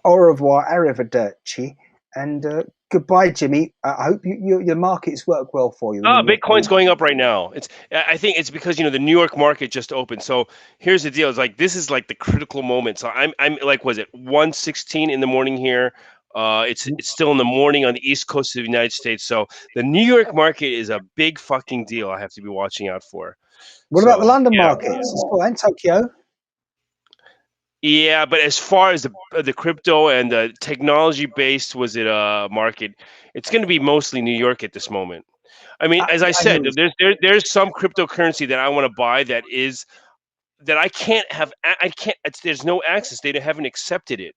au revoir, arrivederci, and goodbye, Jimmy. I hope your markets work well for you. Bitcoin's going up right now. I think it's because the New York market just opened. So here's the deal: it's like this is like the critical moment. So I'm like, was it 1:16 in the morning here? It's still in the morning on the East Coast of the United States. So the New York market is a big fucking deal. I have to be watching out for. What about the London markets? And Tokyo? Yeah, but as far as the crypto and the technology-based market, it's going to be mostly New York at this moment. I mean, as I said, there's some cryptocurrency that I want to buy that I can't have. There's no access. They haven't accepted it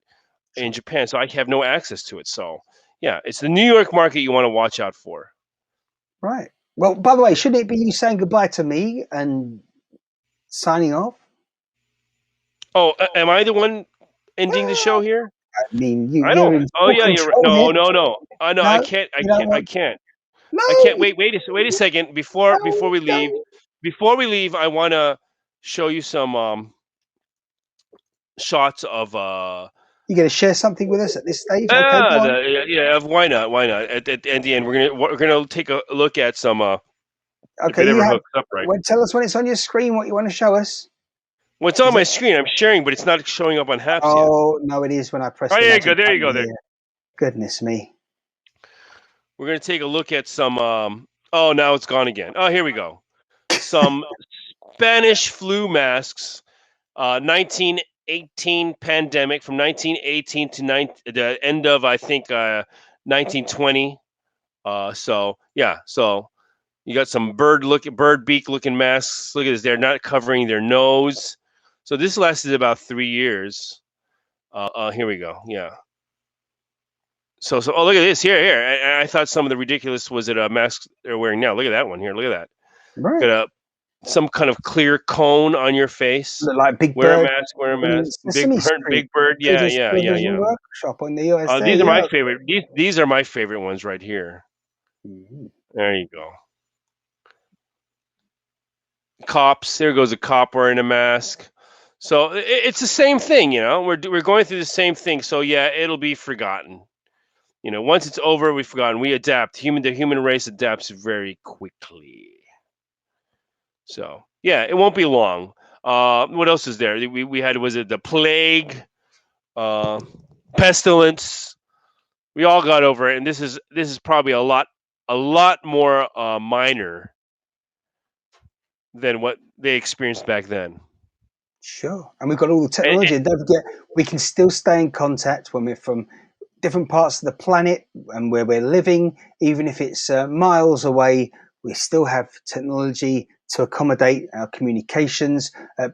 in Japan, so I have no access to it. So yeah, it's the New York market you want to watch out for. Right. Well, by the way, shouldn't it be you saying goodbye to me and signing off? Oh, am I the one ending the show here? I mean, you. I don't. Oh yeah, you're right. No. No, I can't. I can't. No. I can't. Wait a second. Before we leave, I want to show you some shots of. You going to share something with us at this stage? Okay, yeah. Why not? Why not? At the end, we're gonna take a look at some. Okay, hooks up, right? Tell us when it's on your screen what you want to show us. Well, it's on my screen. I'm sharing, but it's not showing up on Haps yet. Oh, no, it is when I press. Oh, there you go. There you go. There. Goodness me. We're going to take a look at some. Oh, now it's gone again. Oh, here we go. Some Spanish flu masks. 1918 pandemic from 1918 to the end of, I think, 1920. So yeah. So you got some bird beak looking masks. Look at this. They're not covering their nose. So this lasted about 3 years. Here we go. Yeah. So oh, look at this here. I thought some of the ridiculous was it a mask they're wearing now. Look at that one here. Look at that. Right. Got some kind of clear cone on your face. Like Big Bird. Wear a mask. Big Bird. Yeah. Workshop on the USA. These are my favorite. These are my favorite ones right here. Mm-hmm. There you go. Cops. There goes a cop wearing a mask. So it's the same thing, We're going through the same thing. So yeah, it'll be forgotten. Once it's over, we've forgotten. We adapt. The human race adapts very quickly. So yeah, it won't be long. What else is there? We had, was it the plague, pestilence? We all got over it, and this is probably a lot more minor than what they experienced back then. Sure, and we've got all the technology. And don't forget, we can still stay in contact when we're from different parts of the planet and where we're living, even if it's miles away. We still have technology to accommodate our communications.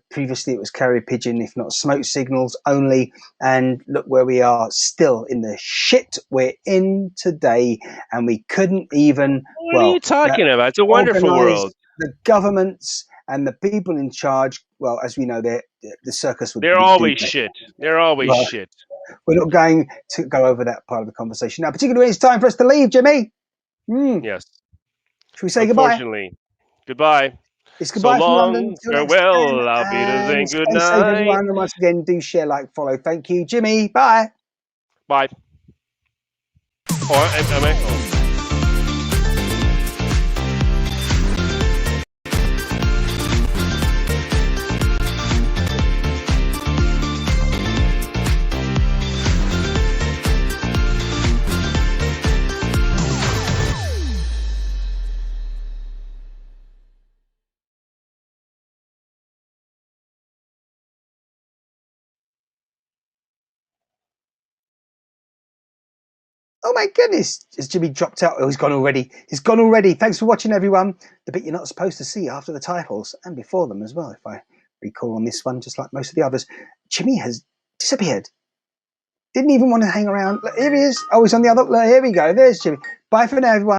Previously, it was carrier pigeon, if not smoke signals only. And look where we are, still in the shit we're in today. And we couldn't even. What are you talking about? It's a wonderful world. The governments and the people in charge. Well, as we know, the circus would. They're always shit. They're always shit. We're not going to go over that part of the conversation now, particularly when it's time for us to leave, Jimmy. Yes. Should we say goodbye? Unfortunately. Goodbye. It's goodbye so from London. Farewell. I'll be saying good night. Safe, everyone. And once again, do share, like, follow. Thank you, Jimmy. Bye. Bye. Am I? Oh my goodness, has Jimmy dropped out? Oh, he's gone already. He's gone already. Thanks for watching, everyone. The bit you're not supposed to see after the titles and before them as well, if I recall on this one, just like most of the others. Jimmy has disappeared. Didn't even want to hang around. Look, here he is. Oh, he's on the other. Look, here we go. There's Jimmy. Bye for now, everyone.